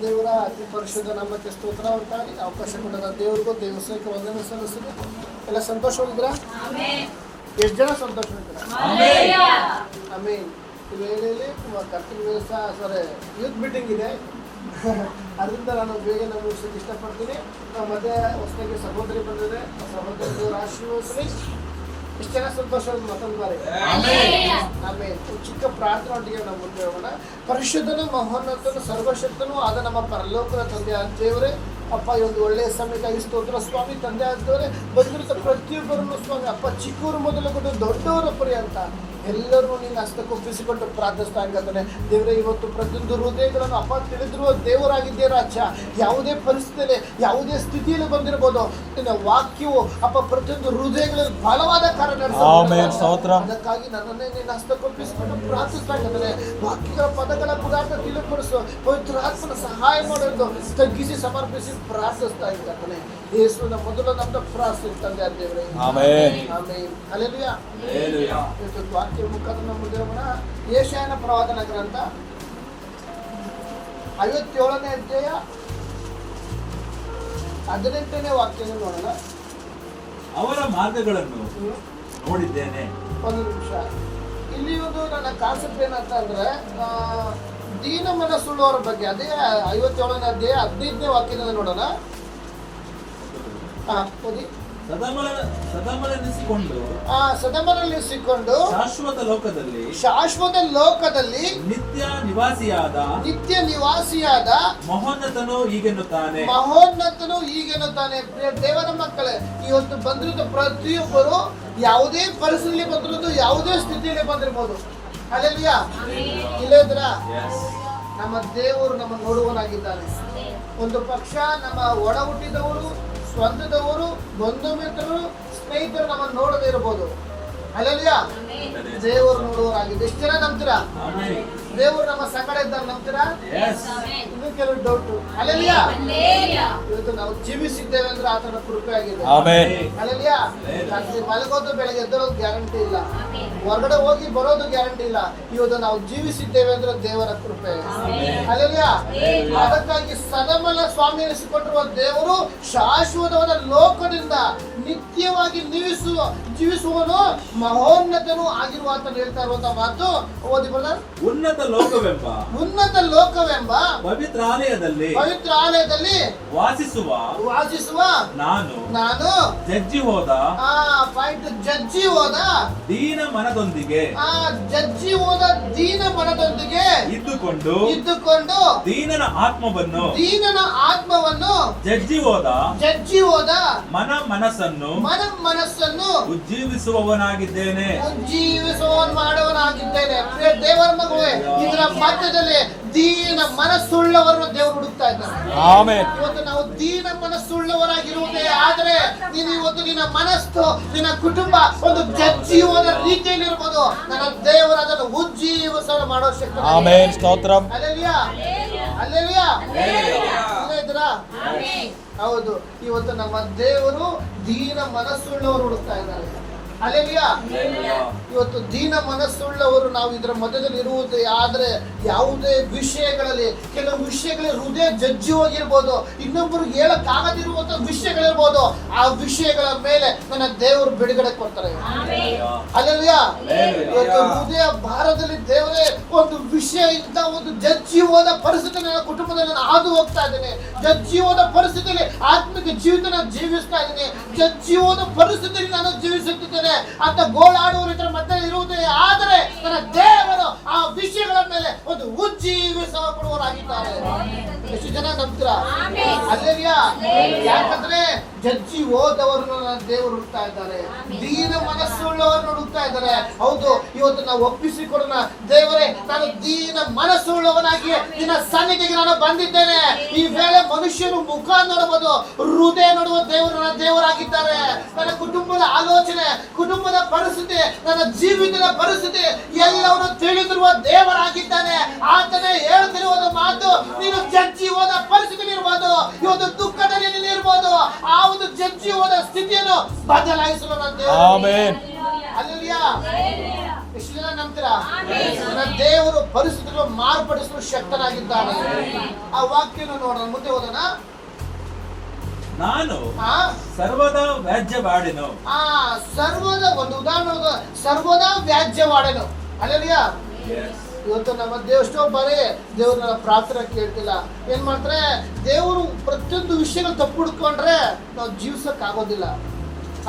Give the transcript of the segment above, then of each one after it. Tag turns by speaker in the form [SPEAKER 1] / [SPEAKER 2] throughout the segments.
[SPEAKER 1] ದೇವರ ಅತಿ ಪರಿಶುದ್ಧ ನಾಮಕ್ಕೆ ಸ್ತೋತ್ರ ಹೊರತಾಗಿ ಅವಕಾಶ ಕೊಟ್ಟ ದೇವರಿಗೂ ದೇವಸ್ಥಾನಕ್ಕೆ ವಂದನೆ ಸಲ್ಲಿಸಿದೆ. ಎಲ್ಲ ಸಂತೋಷವಾಗಿದ್ದೀರಾ? ಎಷ್ಟು ಜನ ಸಂತೋಷವಾಗಿದ್ದೀರಾ? ಆಮೇಲೆ ಈ ವೇಳೆಯಲ್ಲಿ ಕರ್ತವ್ಯ ವ್ಯವಸ್ಥೆ ಯೂತ್ ಮೀಟಿಂಗ್ ಇದೆ. ಅದರಿಂದ ನಾನು ಬೇಗ ಮುಗಿಸೋಕೆ ಇಷ್ಟಪಡ್ತೀನಿ. ಮತ್ತೆ ಹೊಸದಾಗಿ ಸಹೋದರಿ ಬಂದಿದೆ, ಸಹೋದರಿ ದೇವರ ಆಶೀರ್ವದಿಸಲಿ. ಇಷ್ಟು ಜನ ಸಂತೋಷವಾಗಿ ಮಾತಾಡ್ತಾರೆ. ಆಮೇಲೆ ಚಿಕ್ಕ ಪ್ರಾರ್ಥನೆಯೊಂದಿಗೆ ನಾವು ಮುಂದೆ ಹೋಗೋಣ. ಪರಿಶುದ್ಧನು ಮಹೋನ್ನತನು ಸರ್ವಶಕ್ತನೂ ಆದ ನಮ್ಮ ಪರಲೋಕದ ತಂದೆ ದೇವರೇ, ಅಪ್ಪ ಈ ಒಂದು ಒಳ್ಳೆಯ ಸಮಯಕ್ಕಾಗಿ ಸ್ತೋತ್ರ ಸ್ವಾಮಿ. ತಂದೆ ಆದವರೇ, ಬಂದಿರುತ್ತ ಪ್ರತಿಯೊಬ್ಬರನ್ನು ಸ್ವಾಮಿ ಅಪ್ಪ, ಚಿಕ್ಕವರು ಮೊದಲುಗೊಂಡು ದೊಡ್ಡವರ ಪರ್ಯಂತ ಎಲ್ಲರೂ ನಿನ್ನ ಹಸ್ತಕ್ಕೊಪ್ಪಿಸಿಕೊಂಡು ಪ್ರಾರ್ಥಿಸ್ತಾ ಇದ್ದಾನೆ ದೇವರೇ. ಇವತ್ತು ಪ್ರತಿಯೊಂದು ಹೃದಯಗಳನ್ನು ಅಪ್ಪ ತಿಳಿದಿರುವ ದೇವರಾಗಿದ್ದೇ ರಾಜ. ಯಾವುದೇ ಪರಿಸ್ಥಿತಿಯಲ್ಲಿ ಯಾವುದೇ ಸ್ಥಿತಿಯಲ್ಲಿ ಬಂದಿರಬಹುದು, ನಿನ್ನ ವಾಕ್ಯವು ಅಪ್ಪ ಪ್ರತಿಯೊಂದು ಹೃದಯಗಳಲ್ಲಿ ಬಲವಾದ ಕಾರಣ ಅದಕ್ಕಾಗಿ ನನ್ನನ್ನೇ ನಿನ್ನ ಹಸ್ತಕ್ಕೊಪ್ಪಿಸಿಕೊಂಡು ಪ್ರಾರ್ಥಿಸ್ತಾ ಇದ್ದಾನೆ. ವಾಕ್ಯಗಳ ಪದಗಳ ಪದಾರ್ಥ ತಿಳಿಪಡಿಸು, ಪವಿತ್ರ ಆತ್ಮನ ಸಹಾಯ ಮಾಡೋದು ತಗ್ಗಿಸಿ ಸಮರ್ಪಿಸಿ ಪ್ರಾರ್ಥಿಸ್ತಾ ಇದ್ದಾನೆ. ಯೇಸುವಿನ ಮೊದಲ ನಮ್ಮ ಪ್ರಾರ್ಥನೆ ತಂದೆ ದೇವರೇ. ಆಮೆನ್. ಹಲ್ಲೆಲೂಯಾ. ವಾಕ್ಯ ಮುಖಾಂತರ ನಮ್ಮ ದೇವರ ಯೆಶಾಯನ ಪ್ರವಾದನ ಗ್ರಂಥ 57ನೇ ಅಧ್ಯಾಯ 18ನೇ ವಾಕ್ಯ ನೋಡೋಣ.
[SPEAKER 2] ಅವರ ಮಾರ್ಗಗಳನ್ನು ನೋಡಿದ್ದೇನೆ.
[SPEAKER 1] ಒಂದು ನಿಮಿಷ, ಇಲ್ಲಿ ಒಂದು ನನ್ನ ಕಾನ್ಸೆಪ್ಟ್ ಏನಂತ ಅಂದ್ರೆ ದೀನ ಮನಸ್ಸುಳ್ಳವರ ಬಗ್ಗೆ. ಅದೇ 57ನೇ ಅಧ್ಯಾಯ 15ನೇ ವಾಕ್ಯದಿಂದ ನೋಡೋಣ. ಸದಮರಲ್ಲಿಸಿಕೊಂಡು ಶಾಶ್ವತ ಲೋಕದಲ್ಲಿ ನಿತ್ಯ ನಿವಾಸಿಯಾದ
[SPEAKER 2] ಮಹೋನ್ನತನು ಹೀಗೆನ್ನುತ್ತಾನೆ.
[SPEAKER 1] ಪ್ರಿಯ ದೇವರ ಮಕ್ಕಳೇ, ಇವತ್ತು ಬಂದಿರೋದು ಪ್ರತಿಯೊಬ್ಬರು ಯಾವುದೇ ಪರಿಸ್ಥಿತಿಯಲ್ಲಿ ಬಂದಿರೋದು, ಯಾವುದೇ ಸ್ಥಿತಿಯಲ್ಲಿ ಬಂದಿರಬಹುದು. ಹಲ್ಲೆಲೂಯಾ. ಇಲ್ಲದ್ರ ನಮ್ಮ ದೇವರು ನಮ್ಮ ನೋಡುವನಾಗಿದ್ದಾನೆ. ಒಂದು ಪಕ್ಷ ನಮ್ಮ ಒಡ ಹುಟ್ಟಿದವರು, ಸ್ವಂತದವರು, ಬಂಧು ಮಿತ್ರರು, ಸ್ನೇಹಿತರು ನಮ್ಮನ್ನು ನೋಡದೇ ಇರಬಹುದು. ಹಲ್ಲೆಲೂಯಾ. ದೇವರು ನೋಡುವರಾಗಿದೆ. ಎಷ್ಟು ಜನ ನಂಬ್ತೀರಾ? ದೇವರು ನಮ್ಮ ಸಂಗಡ ಇದ್ದಾಗ ನಂಬ್ತೀರಾ? ಇನ್ನು ಕೆಲವು ಡೌಟ್. ಹಲ್ಲೆಲೂಯಾ. ಇವತ್ತು ನಾವು ಜೀವಿಸಿದ್ದೇವೆ ಅಂದ್ರೆ ಆತನ ಕೃಪೆ ಆಗಿದೆ. ಹಲ್ಲೆಲೂಯಾ. ರಾತ್ರಿ ಮಲಗೋದು ಬೆಳಗ್ಗೆ ಎದ್ದರೋದು ಗ್ಯಾರಂಟಿ ಇಲ್ಲ, ಹೊರಗಡೆ ಹೋಗಿ ಬರೋದು ಗ್ಯಾರಂಟಿ ಇಲ್ಲ. ಇವತ್ತು ನಾವು ಜೀವಿಸಿದ್ದೇವೆ ಅಂದ್ರೆ ದೇವರ ಕೃಪೆ. ಹಲ್ಲೆಲೂಯಾ. ಅದಕ್ಕಾಗಿ ಸದಮಲ ಸ್ವಾಮಿ ಎನಿಸಿಕೊಂಡಿರುವ ದೇವರು ಶಾಶ್ವತವಾದ ಲೋಕದಿಂದ ನಿತ್ಯವಾಗಿ ಜೀವಿಸುವನು, ಮಹೋನ್ನತನು ಆಗಿರುವ ಅಂತ ಹೇಳ್ತಾ ಇರುವಂತಹ ಮಾತು ಓದಿ ಬ್ರದರ್.
[SPEAKER 2] ಉನ್ನತ ಲೋಕವೆಂಬ ಪವಿತ್ರಾಲಯದಲ್ಲಿ ವಾಸಿಸುವ ನಾನು ಜಜ್ಜಿ ಹೋದ ದೀನ ಮನದೊಂದಿಗೆ ಇದ್ದುಕೊಂಡು ದೀನನ ಆತ್ಮವನ್ನು ಜಜ್ಜಿ ಹೋದ ಮನಸ್ಸನ್ನು ಉಜ್ಜೀವಿಸುವವನಾಗಿದ್ದೇನೆ.
[SPEAKER 1] ಮಾಡುವನಾಗಿದ್ದೇನೆ. ದೇವರ ಮಗುವೆ, ಇದರ ಮಧ್ಯದಲ್ಲಿ ದೀನ ಮನಸ್ಸುಳ್ಳವರನ್ನು ದೇವರು ಹುಡುಕ್ತಾ ಇದ್ದಾನೆ. ಇವತ್ತು ನಾವು ದೀನ ಮನಸ್ಸುಳ್ಳವರಾಗಿರುವುದೇ ಆದರೆ ನೀನು ಇವತ್ತು ನಿನ್ನ ಮನಸ್ಸು, ನಿನ್ನ ಕುಟುಂಬ ಒಂದು ಜಜ್ಜೀವದ ರೀತಿಯಲ್ಲಿ ಇರ್ಬೋದು. ನನ್ನ ದೇವರು ಅದನ್ನು ಉಜ್ಜೀವಿಸಲು ಮಾಡೋ ಶಕ್ತಿ. ಹಲ್ಲೆಲೂಯಾ. ಹಲ್ಲೆಲೂಯಾ. ಹೌದು, ಇವತ್ತು ನಮ್ಮ ದೇವರು ದೀನ ಮನಸ್ಸುಳ್ಳವರು ಹುಡುಕ್ತಾ ಇದ್ದಾರೆ. ಹಲ್ಲೆಲೂಯಾ. ಇವತ್ತು ದೀನ ಮನಸ್ಸುಳ್ಳವರು ನಾವು ಇದರ ಮಧ್ಯದಲ್ಲಿ ಇರುವುದೇ ಆದರೆ ಯಾವುದೇ ವಿಷಯಗಳಲ್ಲಿ, ಕೆಲವು ವಿಷಯಗಳಲ್ಲಿ ಹೃದಯ ಜಜ್ಜಿ ಹೋಗಿರ್ಬೋದು, ಇನ್ನೊಬ್ಬರಿಗೆ ಹೇಳಕ್ಕಾಗದಿರುವಂತ ವಿಷಯಗಳಿರ್ಬೋದು. ಆ ವಿಷಯಗಳ ಮೇಲೆ ನನ್ನ ದೇವರು ಬಿಡುಗಡೆ ಕೊಡ್ತಾರೆ. ಹಲ್ಲೆಲೂಯಾ. ಇವತ್ತು ಹೃದಯ ಭಾರದಲ್ಲಿ ದೇವರೇ ಒಂದು ವಿಷಯ ಇಂತ ಒಂದು ಜಜ್ಜಿ ಹೋದ ಪರಿಸ್ಥಿತಿ ನನ್ನ ಕುಟುಂಬದಲ್ಲಿ ನಾನು ಹಾದು ಹೋಗ್ತಾ ಇದ್ದೇನೆ. ಜಜ್ಜಿ ಹೋದ ಪರಿಸ್ಥಿತಿಯಲ್ಲಿ ಆತ್ಮಿಕ ಜೀವಿತ ಜೀವಿಸ್ತಾ ಇದ್ದೇನೆ. ಜಜ್ಜಿ ಹೋದ ಪರಿಸ್ಥಿತಿಯಲ್ಲಿ ನಾನು ಜೀವಿಸುತ್ತಿದ್ದೇನೆ ಅಂತ ಗೋಳಾಡುವ ಇದರ ಮಧ್ಯೆ ಇರುವುದೇ ಆದರೆ ನನ್ನ ದೇವರು ಆ ವಿಷಯಗಳ ಮೇಲೆ ಒಂದು ಉಜ್ಜೀವಿಸಲ್ಪಡುವವರಾಗಿದ್ದಾರೆ. ಎಷ್ಟು ಜನ ನಂಬ್ತೀರಾ? ಹಲ್ಲೆಲೂಯಾ. ಯಾಕಂದ್ರೆ ಜಜ್ಜಿ ಹೋದವರನ್ನು ನನ್ನ ದೇವರು ಹುಡುಕ್ತಾ ಇದ್ದಾರೆ, ದೀನ ಮನಸ್ಸುಳ್ಳವರನ್ನು ಹುಡುಕ್ತಾ ಇದ್ದಾರೆ. ಹೌದು, ಇವತ್ತು ನಾವು ಒಪ್ಪಿಸಿಕೊಡೋಣ. ದೇವರೇ, ನಾನು ದೀನ ಮನಸ್ಸುಳ್ಳವನಾಗಿ ನಿನ್ನ ಸನ್ನಿಧಿಗೆ ನಾನು ಬಂದಿದ್ದೇನೆ. ಈ ವೇಳೆ ಮನುಷ್ಯರು ಮುಖ ನೋಡಬಹುದು, ಹೃದಯ ನೋಡುವ ದೇವರು ನನ್ನ ದೇವರಾಗಿದ್ದಾರೆ. ನನ್ನ ಕುಟುಂಬದ ಆಲೋಚನೆ, ಕುಟುಂಬದ ಪರಿಸ್ಥಿತಿ, ನನ್ನ ಜೀವಿತದ ಪರಿಸ್ಥಿತಿ ಎಲ್ಲವನ್ನು ತಿಳಿದಿರುವ ದೇವರಾಗಿದ್ದಾನೆ. ಆತನೇ ಹೇಳ್ತಿರುವ ಮಾತು, ನೀನು ಜಜ್ಜಿ ಹೋದ ಪರಿಸ್ಥಿತಿ ಇರ್ಬೋದು, ಇವತ್ತು ದುಃಖದಲ್ಲಿ ಇರ್ಬೋದು, ಆ ಒಂದು ಜಜ್ಜಿ ಹೋದ ಸ್ಥಿತಿಯನ್ನು ಬದಲಾಯಿಸಲು ನನ್ನ ದೇವರು. ಹಲ್ಲೆಲೂಯಾ. ಎಷ್ಟು ಜನ ನಂಬ್ತೀರಾ? ನನ್ನ ದೇವರು ಪರಿಸ್ಥಿತಿಗಳು ಮಾರ್ಪಡಿಸಲು ಶಕ್ತನಾಗಿದ್ದಾನೆ. ಆ ವಾಕ್ಯನ ನೋಡೋಣ, ಮುಂದೆ ಓದೋಣ.
[SPEAKER 2] ನಾನು ಸರ್ವದಾ ವ್ಯಾಜ್ಯವಾಡೆನು.
[SPEAKER 1] ಸರ್ವದ ಒಂದು ಉದಾಹರಣೆ, ಸರ್ವದಾ ವ್ಯಾಜ್ಯವಾಡೆನು. ಅಲ್ಲೆಲ್ಲಿಯಾ ಇವತ್ತು ನಮ್ಮ ಎಷ್ಟೋ ಬಾರಿ ದೇವ್ರನ್ನ ಪ್ರಾರ್ಥನೆ ಕೇಳ್ತಿಲ್ಲ. ಏನ್ ಮಾಡ್ತಾರೆ, ದೇವರು ಪ್ರತಿಯೊಂದು ವಿಷಯಗಳು ತಪ್ಪು ಹುಡ್ಕೊಂಡ್ರೆ ನಾವು ಜೀವಿಸಕ್ ಆಗೋದಿಲ್ಲ.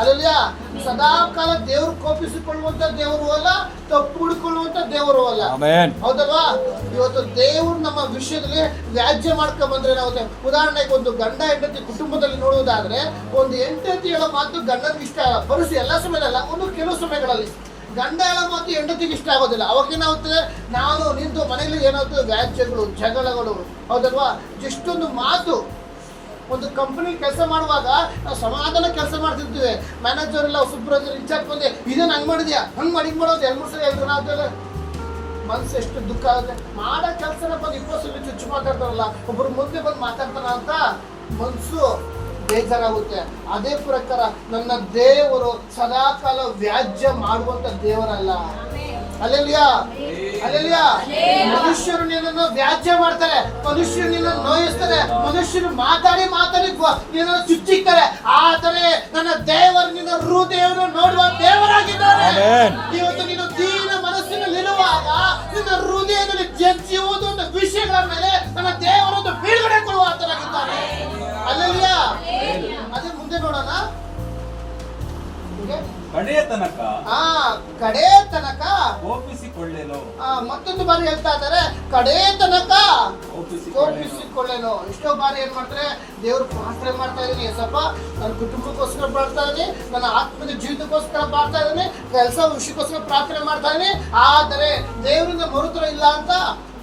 [SPEAKER 1] ಅಲ್ಲೆಲ್ಲಿಯಾ ಸದಾ ಕಾಲ ದೇವ್ರು ಕೋಪಿಸಿಕೊಳ್ಳುವಂತ ದೇವರು ಅಲ್ಲ, ತಪ್ಪು ಹುಡ್ಕೊಳ್ಳುವಂತ ದೇವರು ಅಲ್ಲ. ಹೌದಲ್ವಾ? ಇವತ್ತು ದೇವ್ರು ನಮ್ಮ ವಿಷಯದಲ್ಲಿ ವ್ಯಾಜ್ಯ ಮಾಡ್ಕೊಂಡ್ ಬಂದ್ರೆ ನಾವು, ಉದಾಹರಣೆಗೆ ಒಂದು ಗಂಡ ಹೆಂಡತಿ ಕುಟುಂಬದಲ್ಲಿ ನೋಡುವುದಾದ್ರೆ, ಒಂದು ಹೆಂಡತಿ ಹೇಳೋ ಮಾತು ಗಂಡನಿಗೆ ಇಷ್ಟ ಆಗಲ್ಲ. ಪರಿಸ್ಥಿತಿ ಎಲ್ಲ ಸಮಯದಲ್ಲ, ಒಂದು ಕೆಲವು ಸಮಯಗಳಲ್ಲಿ ಗಂಡ ಹೇಳೋ ಮಾತು ಹೆಂಡತಿಗೆ ಇಷ್ಟ ಆಗೋದಿಲ್ಲ. ಅವಾಗ ಏನಾಗುತ್ತೆ, ನಾನು ನಿಂತು ಮನೆಯಲ್ಲಿ ಏನಾಗುತ್ತೆ, ವ್ಯಾಜ್ಯಗಳು, ಜಗಳಗಳು. ಹೌದಲ್ವಾ? ಎಷ್ಟೊಂದು ಮಾತು. ಒಂದು ಕಂಪನಿ ಕೆಲಸ ಮಾಡುವಾಗ ನಾವು ಸಮಾಧಾನ ಕೆಲಸ ಮಾಡ್ತಿರ್ತೀವಿ. ಮ್ಯಾನೇಜರ್ ಎಲ್ಲ ಸೂಪರ್ವೈಸರ್ ಇನ್ಚಾರ್ಜ್ ಬಂದು ಇದನ್ನ ಹಂಗ್ ಮಾಡಿದ್ಯಾ, ಹಂಗ್ ಮಾಡೋದು 2-3 ಸಲ ಹೇಳಿದ್ರು. ನಾವು ಮನಸ್ಸು ಎಷ್ಟು ದುಃಖ ಆಗುತ್ತೆ. ಮಾಡೋ ಕೆಲಸನ ಬಂದು 20 ಸಲ ಚುಚ್ಚು ಮಾತಾಡ್ತಾರಲ್ಲ, ಒಬ್ಬರು ಮುಂದೆ ಬಂದು ಮಾತಾಡ್ತಾರ ಅಂತ ಮನಸ್ಸು ಬೇಜಾರಾಗುತ್ತೆ. ಅದೇ ಪ್ರಕಾರ ನನ್ನ ದೇವರು ಸದಾಕಾಲ ವ್ಯಾಜ್ಯ ಮಾಡುವಂತ ದೇವರಲ್ಲ. ಅಲ್ಲೆಲ್ಲಿಯಾ ಅಲ್ಲೆಲ್ಲಿಯಾ ಮನುಷ್ಯರು ನಿನ್ನನ್ನು ವ್ಯಾಜ್ಯ ಮಾಡ್ತಾರೆ, ಮನುಷ್ಯರು ನಿನ್ನನ್ನು ನೋಯಿಸ್ತಾರೆ, ಮನುಷ್ಯರು ಮಾತಾಡಿ ನಿನ್ನನ್ನು ಚುಚ್ಚಿಕ್ತಾರೆ. ಆದರೆ ನನ್ನ ದೇವರು ನಿನ್ನ ಹೃದಯವನ್ನು ನೋಡುವ ದೇವರಾಗಿದ್ದಾನೆ. ಇವತ್ತು ನೀನು ದೀನ ಮನಸ್ಸಿನಲ್ಲಿರುವಾಗ ನಿನ್ನ ಹೃದಯದಲ್ಲಿ ಜಜ್ಜುವುದು ಒಂದು ವಿಷಯಗಳ ಮೇಲೆ ನನ್ನ ದೇವರೊಂದು ಬಿಡುಗಡೆ ಕೊಡುವ ಆತನಾಗಿದ್ದಾನೆ. ಅಲ್ಲೆಲ್ಲಿಯಾ ಅದೇ ಮುಂದೆ ನೋಡೋಣ.
[SPEAKER 2] ಕಡೆಯ ತನಕ
[SPEAKER 1] ಕಡೆ ತನಕ
[SPEAKER 2] ಕೋಪಿಸಿಕೊಳ್ಳೆನು.
[SPEAKER 1] ಮತ್ತೊಂದು ಬಾರಿ ಹೇಳ್ತಾ ಇದ್ದಾರೆ, ಕಡೆ ತನಕ ಕೋಪಿಸಿಕೊಳ್ಳೆನು. ಎಷ್ಟೋ ಬಾರಿ ಏನ್ ಮಾಡ್ತಾರೆ, ದೇವ್ರು ಪ್ರಾರ್ಥನೆ ಮಾಡ್ತಾ ಇದೀನಿ, ಏಸಪ್ಪ ನನ್ನ ಕುಟುಂಬಕ್ಕೋಸ್ಕರ ಮಾಡ್ತಾ ಇದೀನಿ, ನನ್ನ ಆತ್ಮದ ಜೀವಿತಕ್ಕೋಸ್ಕರ ಮಾಡ್ತಾ ಇದೀನಿ, ಕೆಲಸ ವಿಷಯಕ್ಕೋಸ್ಕರ ಪ್ರಾರ್ಥನೆ ಮಾಡ್ತಾ ಇದೀನಿ. ಆದರೆ ದೇವರಿಂದ ಮರುತರ ಇಲ್ಲ ಅಂತ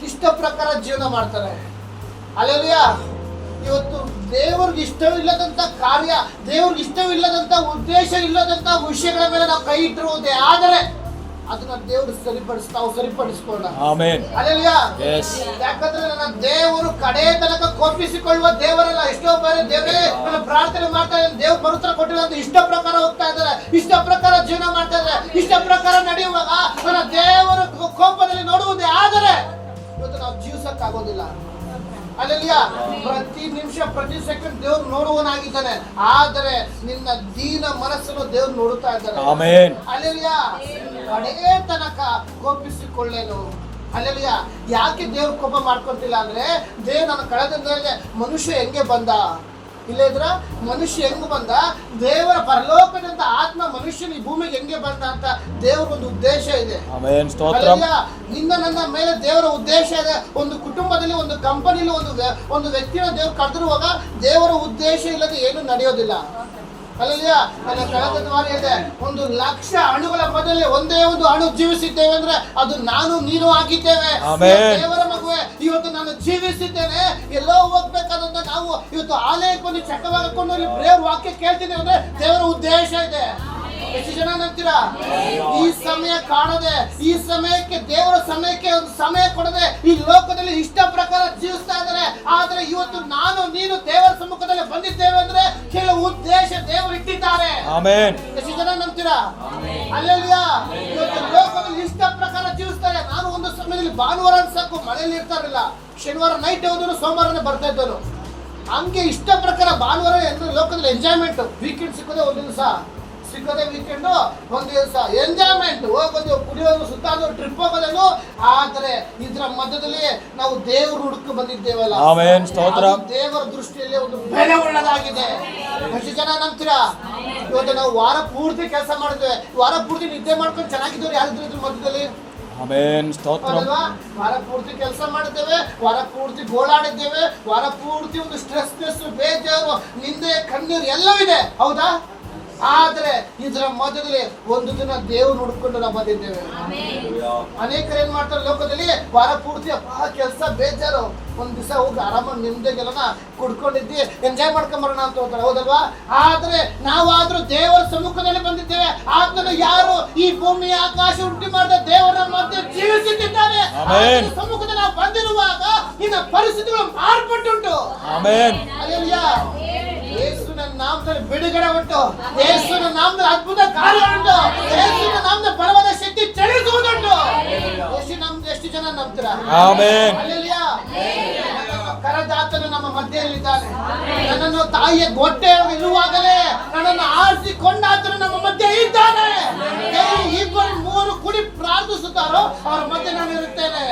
[SPEAKER 1] ಇಷ್ಟ ಪ್ರಕಾರ ಜೀವನ ಮಾಡ್ತಾರೆ. ಅಲ್ಲೆಲ್ಲಿಯಾ ಇವತ್ತು ದೇವ್ರಿಗೆ ಇಷ್ಟವಿಲ್ಲದಂತ ಕಾರ್ಯ, ದೇವ್ರಿಗೆ ಇಷ್ಟವಿಲ್ಲದಂತ ಉದ್ದೇಶ ಇಲ್ಲದಂತ ವಿಷಯಗಳ ಮೇಲೆ ನಾವು ಕೈ ಇಟ್ಟಿರುವುದೇ ಆದರೆ ಅದನ್ನ ದೇವರು ಸರಿಪಡಿಸ್ಕೊಂಡ. ಅಲ್ಲೆಲ್ಲಿಯಾ ಯಾಕಂದ್ರೆ ನನ್ನ ದೇವರು ಕಡೆ ತನಕ ಕೋಪಿಸಿಕೊಳ್ಳುವ ದೇವರಲ್ಲ. ಎಷ್ಟೋ ಬಾರಿ ದೇವರೇ ನನ್ನ ಪ್ರಾರ್ಥನೆ ಮಾಡ್ತಾ ಇದ್ದಾರೆ, ದೇವ್ರು ಮರುತರ ಕೊಟ್ಟಿಲ್ಲ ಅಂತ ಇಷ್ಟ ಪ್ರಕಾರ ಹೋಗ್ತಾ ಇದ್ದಾರೆ, ಇಷ್ಟ ಪ್ರಕಾರ ಜೀವನ ಮಾಡ್ತಾ ಇದ್ದಾರೆ, ಇಷ್ಟ ಪ್ರಕಾರ ನಡೆಯುವಾಗ ನನ್ನ ದೇವರು ಕೋಪದಲ್ಲಿ ನೋಡುವುದೇ ಆದರೆ ಇವತ್ತು ನಾವು ಜೀವಿಸಕ್ಕಾಗೋದಿಲ್ಲ. ಅಲ್ಲೆಲ್ಲಿಯಾ ಪ್ರತಿ ನಿಮಿಷ ಪ್ರತಿ ಸೆಕೆಂಡ್ ದೇವ್ರು ನೋಡುವನಾಗಿದ್ದಾನೆ. ಆದರೆ ನಿನ್ನ ದೀನ ಮನಸ್ಸನ್ನು ದೇವ್ರು ನೋಡುತ್ತಾ ಇದ್ದಾರೆ. ಅಲ್ಲೆಲ್ಲಿಯಾ ಕಡೆ ತನಕ ಕೋಪಿಸಿಕೊಳ್ಳೇನು. ಅಲ್ಲೆಲ್ಲಿಯಾ ಯಾಕೆ ದೇವ್ರು ಕೋಪ ಮಾಡ್ಕೊತಿಲ್ಲ ಅಂದ್ರೆ, ದೇವ್ರು ನನ್ನ ಕಳೆದ ಮನುಷ್ಯ ಹೆಂಗೆ ಬಂದ, ಇಲ್ಲದ್ರ ಮನುಷ್ಯ ಹೆಂಗ್ ಬಂದ, ದೇವರ ಪರಲೋಕದಂತ ಆತ್ಮ ಮನುಷ್ಯನ ಈ ಭೂಮಿಗೆ ಹೆಂಗೆ ಬಂದ ಅಂತ ದೇವರ ಒಂದು ಉದ್ದೇಶ ಇದೆ. ನಿನ್ನ ನನ್ನ ಮೇಲೆ ದೇವರ ಉದ್ದೇಶ ಇದೆ. ಒಂದು ಕುಟುಂಬದಲ್ಲಿ, ಒಂದು ಕಂಪನಿಲಿ ಒಂದು ವ್ಯಕ್ತಿನ ದೇವ್ರು ಕರೆದಿರುವಾಗ ದೇವರ ಉದ್ದೇಶ ಇಲ್ಲದೆ ಏನು ನಡೆಯೋದಿಲ್ಲ. ಅಲ್ಲಲ್ಲಿಯಾ ನನ್ನ ಕಳೆದ ವಾರ ಇದೆ, 1,00,000 ಅಣುಗಳ ಮೊದಲೇ ಒಂದೇ ಒಂದು ಅಣು ಜೀವಿಸಿದ್ದೇವೆ ಅಂದ್ರೆ ಅದು ನಾನು ನೀನು ಆಗಿದ್ದೇವೆ. ದೇವರ ಮಗುವೆ, ಇವತ್ತು ನಾನು ಜೀವಿಸಿದ್ದೇನೆ. ಎಲ್ಲೋ ಹೋಗ್ಬೇಕಾದಂತ ನಾವು ಇವತ್ತು ಆಲಯಕ್ಕೆ ಬಂದು ಚಕ್ಕವಾಗಕೊಂಡು ದೇವರ ವಾಕ್ಯ ಕೇಳ್ತೀನಿ ಅಂದ್ರೆ ದೇವರ ಉದ್ದೇಶ ಇದೆ. ಎಷ್ಟು ಜನ ನಂಬ್ತೀರಾ? ಈ ಸಮಯ ಕಾಣದೆ, ಈ ಸಮಯಕ್ಕೆ ದೇವರ ಸಮಯಕ್ಕೆ ಒಂದು ಸಮಯ ಕೊಡದೆ ಈ ಲೋಕದಲ್ಲಿ ಇಷ್ಟ ಪ್ರಕಾರ ಜೀವಿಸ್ತಾ ಇದ್ದಾರೆ. ಆದ್ರೆ ಇವತ್ತು ನಾನು ನೀನು ದೇವರ ಸಮ್ಮುಖದಲ್ಲಿ ಬಂದಿದ್ದೇವೆ ಅಂದ್ರೆ ಕೆಲವು ಉದ್ದೇಶ ದೇವರು ಇಟ್ಟಿದ್ದಾರೆ. ಎಷ್ಟು ಜನ ನಂಬ್ತೀರಾ? ಅಲ್ಲೆಲ್ಲಿಯಾ ಇವತ್ತು ಲೋಕದಲ್ಲಿ ಇಷ್ಟ ಪ್ರಕಾರ ಜೀವಿಸ್ತಾರೆ. ನಾನು ಒಂದು ಸಮಯದಲ್ಲಿ ಭಾನುವಾರ ಸಾಕು ಮಳೆಯಲ್ಲಿ ಇರ್ತಾರಿಲ್ಲ, ಶನಿವಾರ ನೈಟ್ ಹೋದ್ರು ಸೋಮವಾರನೇ ಬರ್ತಾ ಇದ್ದನು. ಹಂಗೆ ಇಷ್ಟ ಪ್ರಕಾರ ಭಾನುವಾರ ಲೋಕದಲ್ಲಿ ಎಂಜಾಯ್ಮೆಂಟ್, ವೀಕೆಂಡ್ ಸಿಕ್ಕೋದೇ ಒಂದು ದಿವಸ, ಸಿಕ್ಕೋದೇ ವೀಕೆಂಡ್ ಒಂದು ದಿವಸ ಎಂಜಾಯ್ಮೆಂಟ್, ಹೋಗೋದು, ಕುಡಿಯೋದು, ಸುತ್ತಾಡೋದು, ಟ್ರಿಪ್ ಹೋಗೋದೇನು. ಆದರೆ ಇದರ ಮಧ್ಯದಲ್ಲಿ ನಾವು ದೇವರು ಹುಡುಕ ಬಂದಿದ್ದೇವಲ್ಲ, ದೇವರ ದೃಷ್ಟಿಯಲ್ಲಿ ಒಂದು ಬೆಲೆ ಉಳ್ಳದಾಗಿದೆ. ಎಷ್ಟು ಜನ ನಂಬ್ತೀರಾ? ಇವತ್ತು ನಾವು ವಾರ ಪೂರ್ತಿ ಕೆಲಸ ಮಾಡಿದ್ದೇವೆ, ವಾರ ಪೂರ್ತಿ ನಿದ್ದೆ ಮಾಡ್ಕೊಂಡು ಚೆನ್ನಾಗಿದ್ದೇವೆ. ಯಾರಿದ್ರು ಇದ್ರ ಮಧ್ಯದಲ್ಲಿ ವಾರ ಪೂರ್ತಿ ಕೆಲಸ ಮಾಡಿದ್ದೇವೆ, ವಾರ ಪೂರ್ತಿ ಗೋಳಾಡಿದ್ದೇವೆ, ವಾರ ಪೂರ್ತಿ ಒಂದು ಸ್ಟ್ರೆಸ್, ಬೇಜಾರು, ನಿಂದೆ, ಕಣ್ಣೀರು ಎಲ್ಲವಿದೆ, ಹೌದಾ? ಆದ್ರೆ ಇದರ ಮಧ್ಯದಲ್ಲಿ ಒಂದು ದಿನ ದೇವ್ರು ಹುಡುಕೊಂಡು ನಾವು ಬಂದಿದ್ದೇವೆ. ಅನೇಕರು ಏನ್ ಮಾಡ್ತಾರೆ ಲೋಕದಲ್ಲಿ, ವಾರ ಪೂರ್ತಿ ಕೆಲಸ ಬೇಜಾರು, ಒಂದ್ ದಿವಸ ಹೋಗಿ ಆರಾಮಾಗಿ ನಿಮ್ದೆಗೆಲ್ಲ ಕುಡ್ಕೊಂಡಿದ್ದಿ ಎಂಜಾಯ್ ಮಾಡ್ಕೊಂಬರೋಣ ಅಂತ ಹೋಗ್ತಾರೆ, ಹೌದಲ್ವಾ? ಆದ್ರೆ ನಾವಾದ್ರೂ ದೇವರ ಸಮ್ಮುಖದಲ್ಲಿ ಬಂದಿದ್ದೇವೆ. ಆತನು ಯಾರು ಈ ಭೂಮಿ ಆಕಾಶ ಉಂಟು ಮಾಡಿದ ದೇವರ ಮಧ್ಯೆ ಜೀವಿಸುತ್ತಿದ್ದಾನೆ. ಸಮ್ಮುಖದಲ್ಲಿ ನಾವು ಬಂದಿರುವಾಗ ಇನ್ನ ಪರಿಸ್ಥಿತಿಗಳು ಮಾರ್ಪಟ್ಟುಂಟು. ಅಲ್ಲೆಲ್ಲಿಯಾ ಯೇಸುವಿನ ನಾಮದಲ್ಲಿ ಬಿಡುಗಡೆ ಉಂಟು, ಯೇಸುವಿನ ನಾಮದಲ್ಲಿ ಅದ್ಭುತ ಕಾರ್ಯ ಉಂಟು, ಯೇಸುವಿನ ನಾಮದಲ್ಲಿ ಬಲವಾದ ಶಕ್ತಿ ಚಲಿಸುವುದುಂಟು.
[SPEAKER 3] ಆಮೆನ್.
[SPEAKER 1] ಹಲ್ಲೆಲೂಯಾ. ಕರೆದಾತನು ನಮ್ಮ ಮಧ್ಯೆಯಲ್ಲಿದ್ದಾನೆ. ನನ್ನನ್ನು ತಾಯಿಯ ಹೊಟ್ಟೆ ಇರುವಾಗಲೇ ನನ್ನನ್ನು ಆರಿಸಿಕೊಂಡಾತನು ನಮ್ಮ ಮಧ್ಯೆ ಇದ್ದಾನೆ. ಇಬ್ಬರು ಮೂರು ಕೂಡಿ ಪ್ರಾರ್ಥಿಸುತ್ತಾರೋ ಅವರ ಮಧ್ಯೆ ನಾನು ಇರುತ್ತೇನೆ.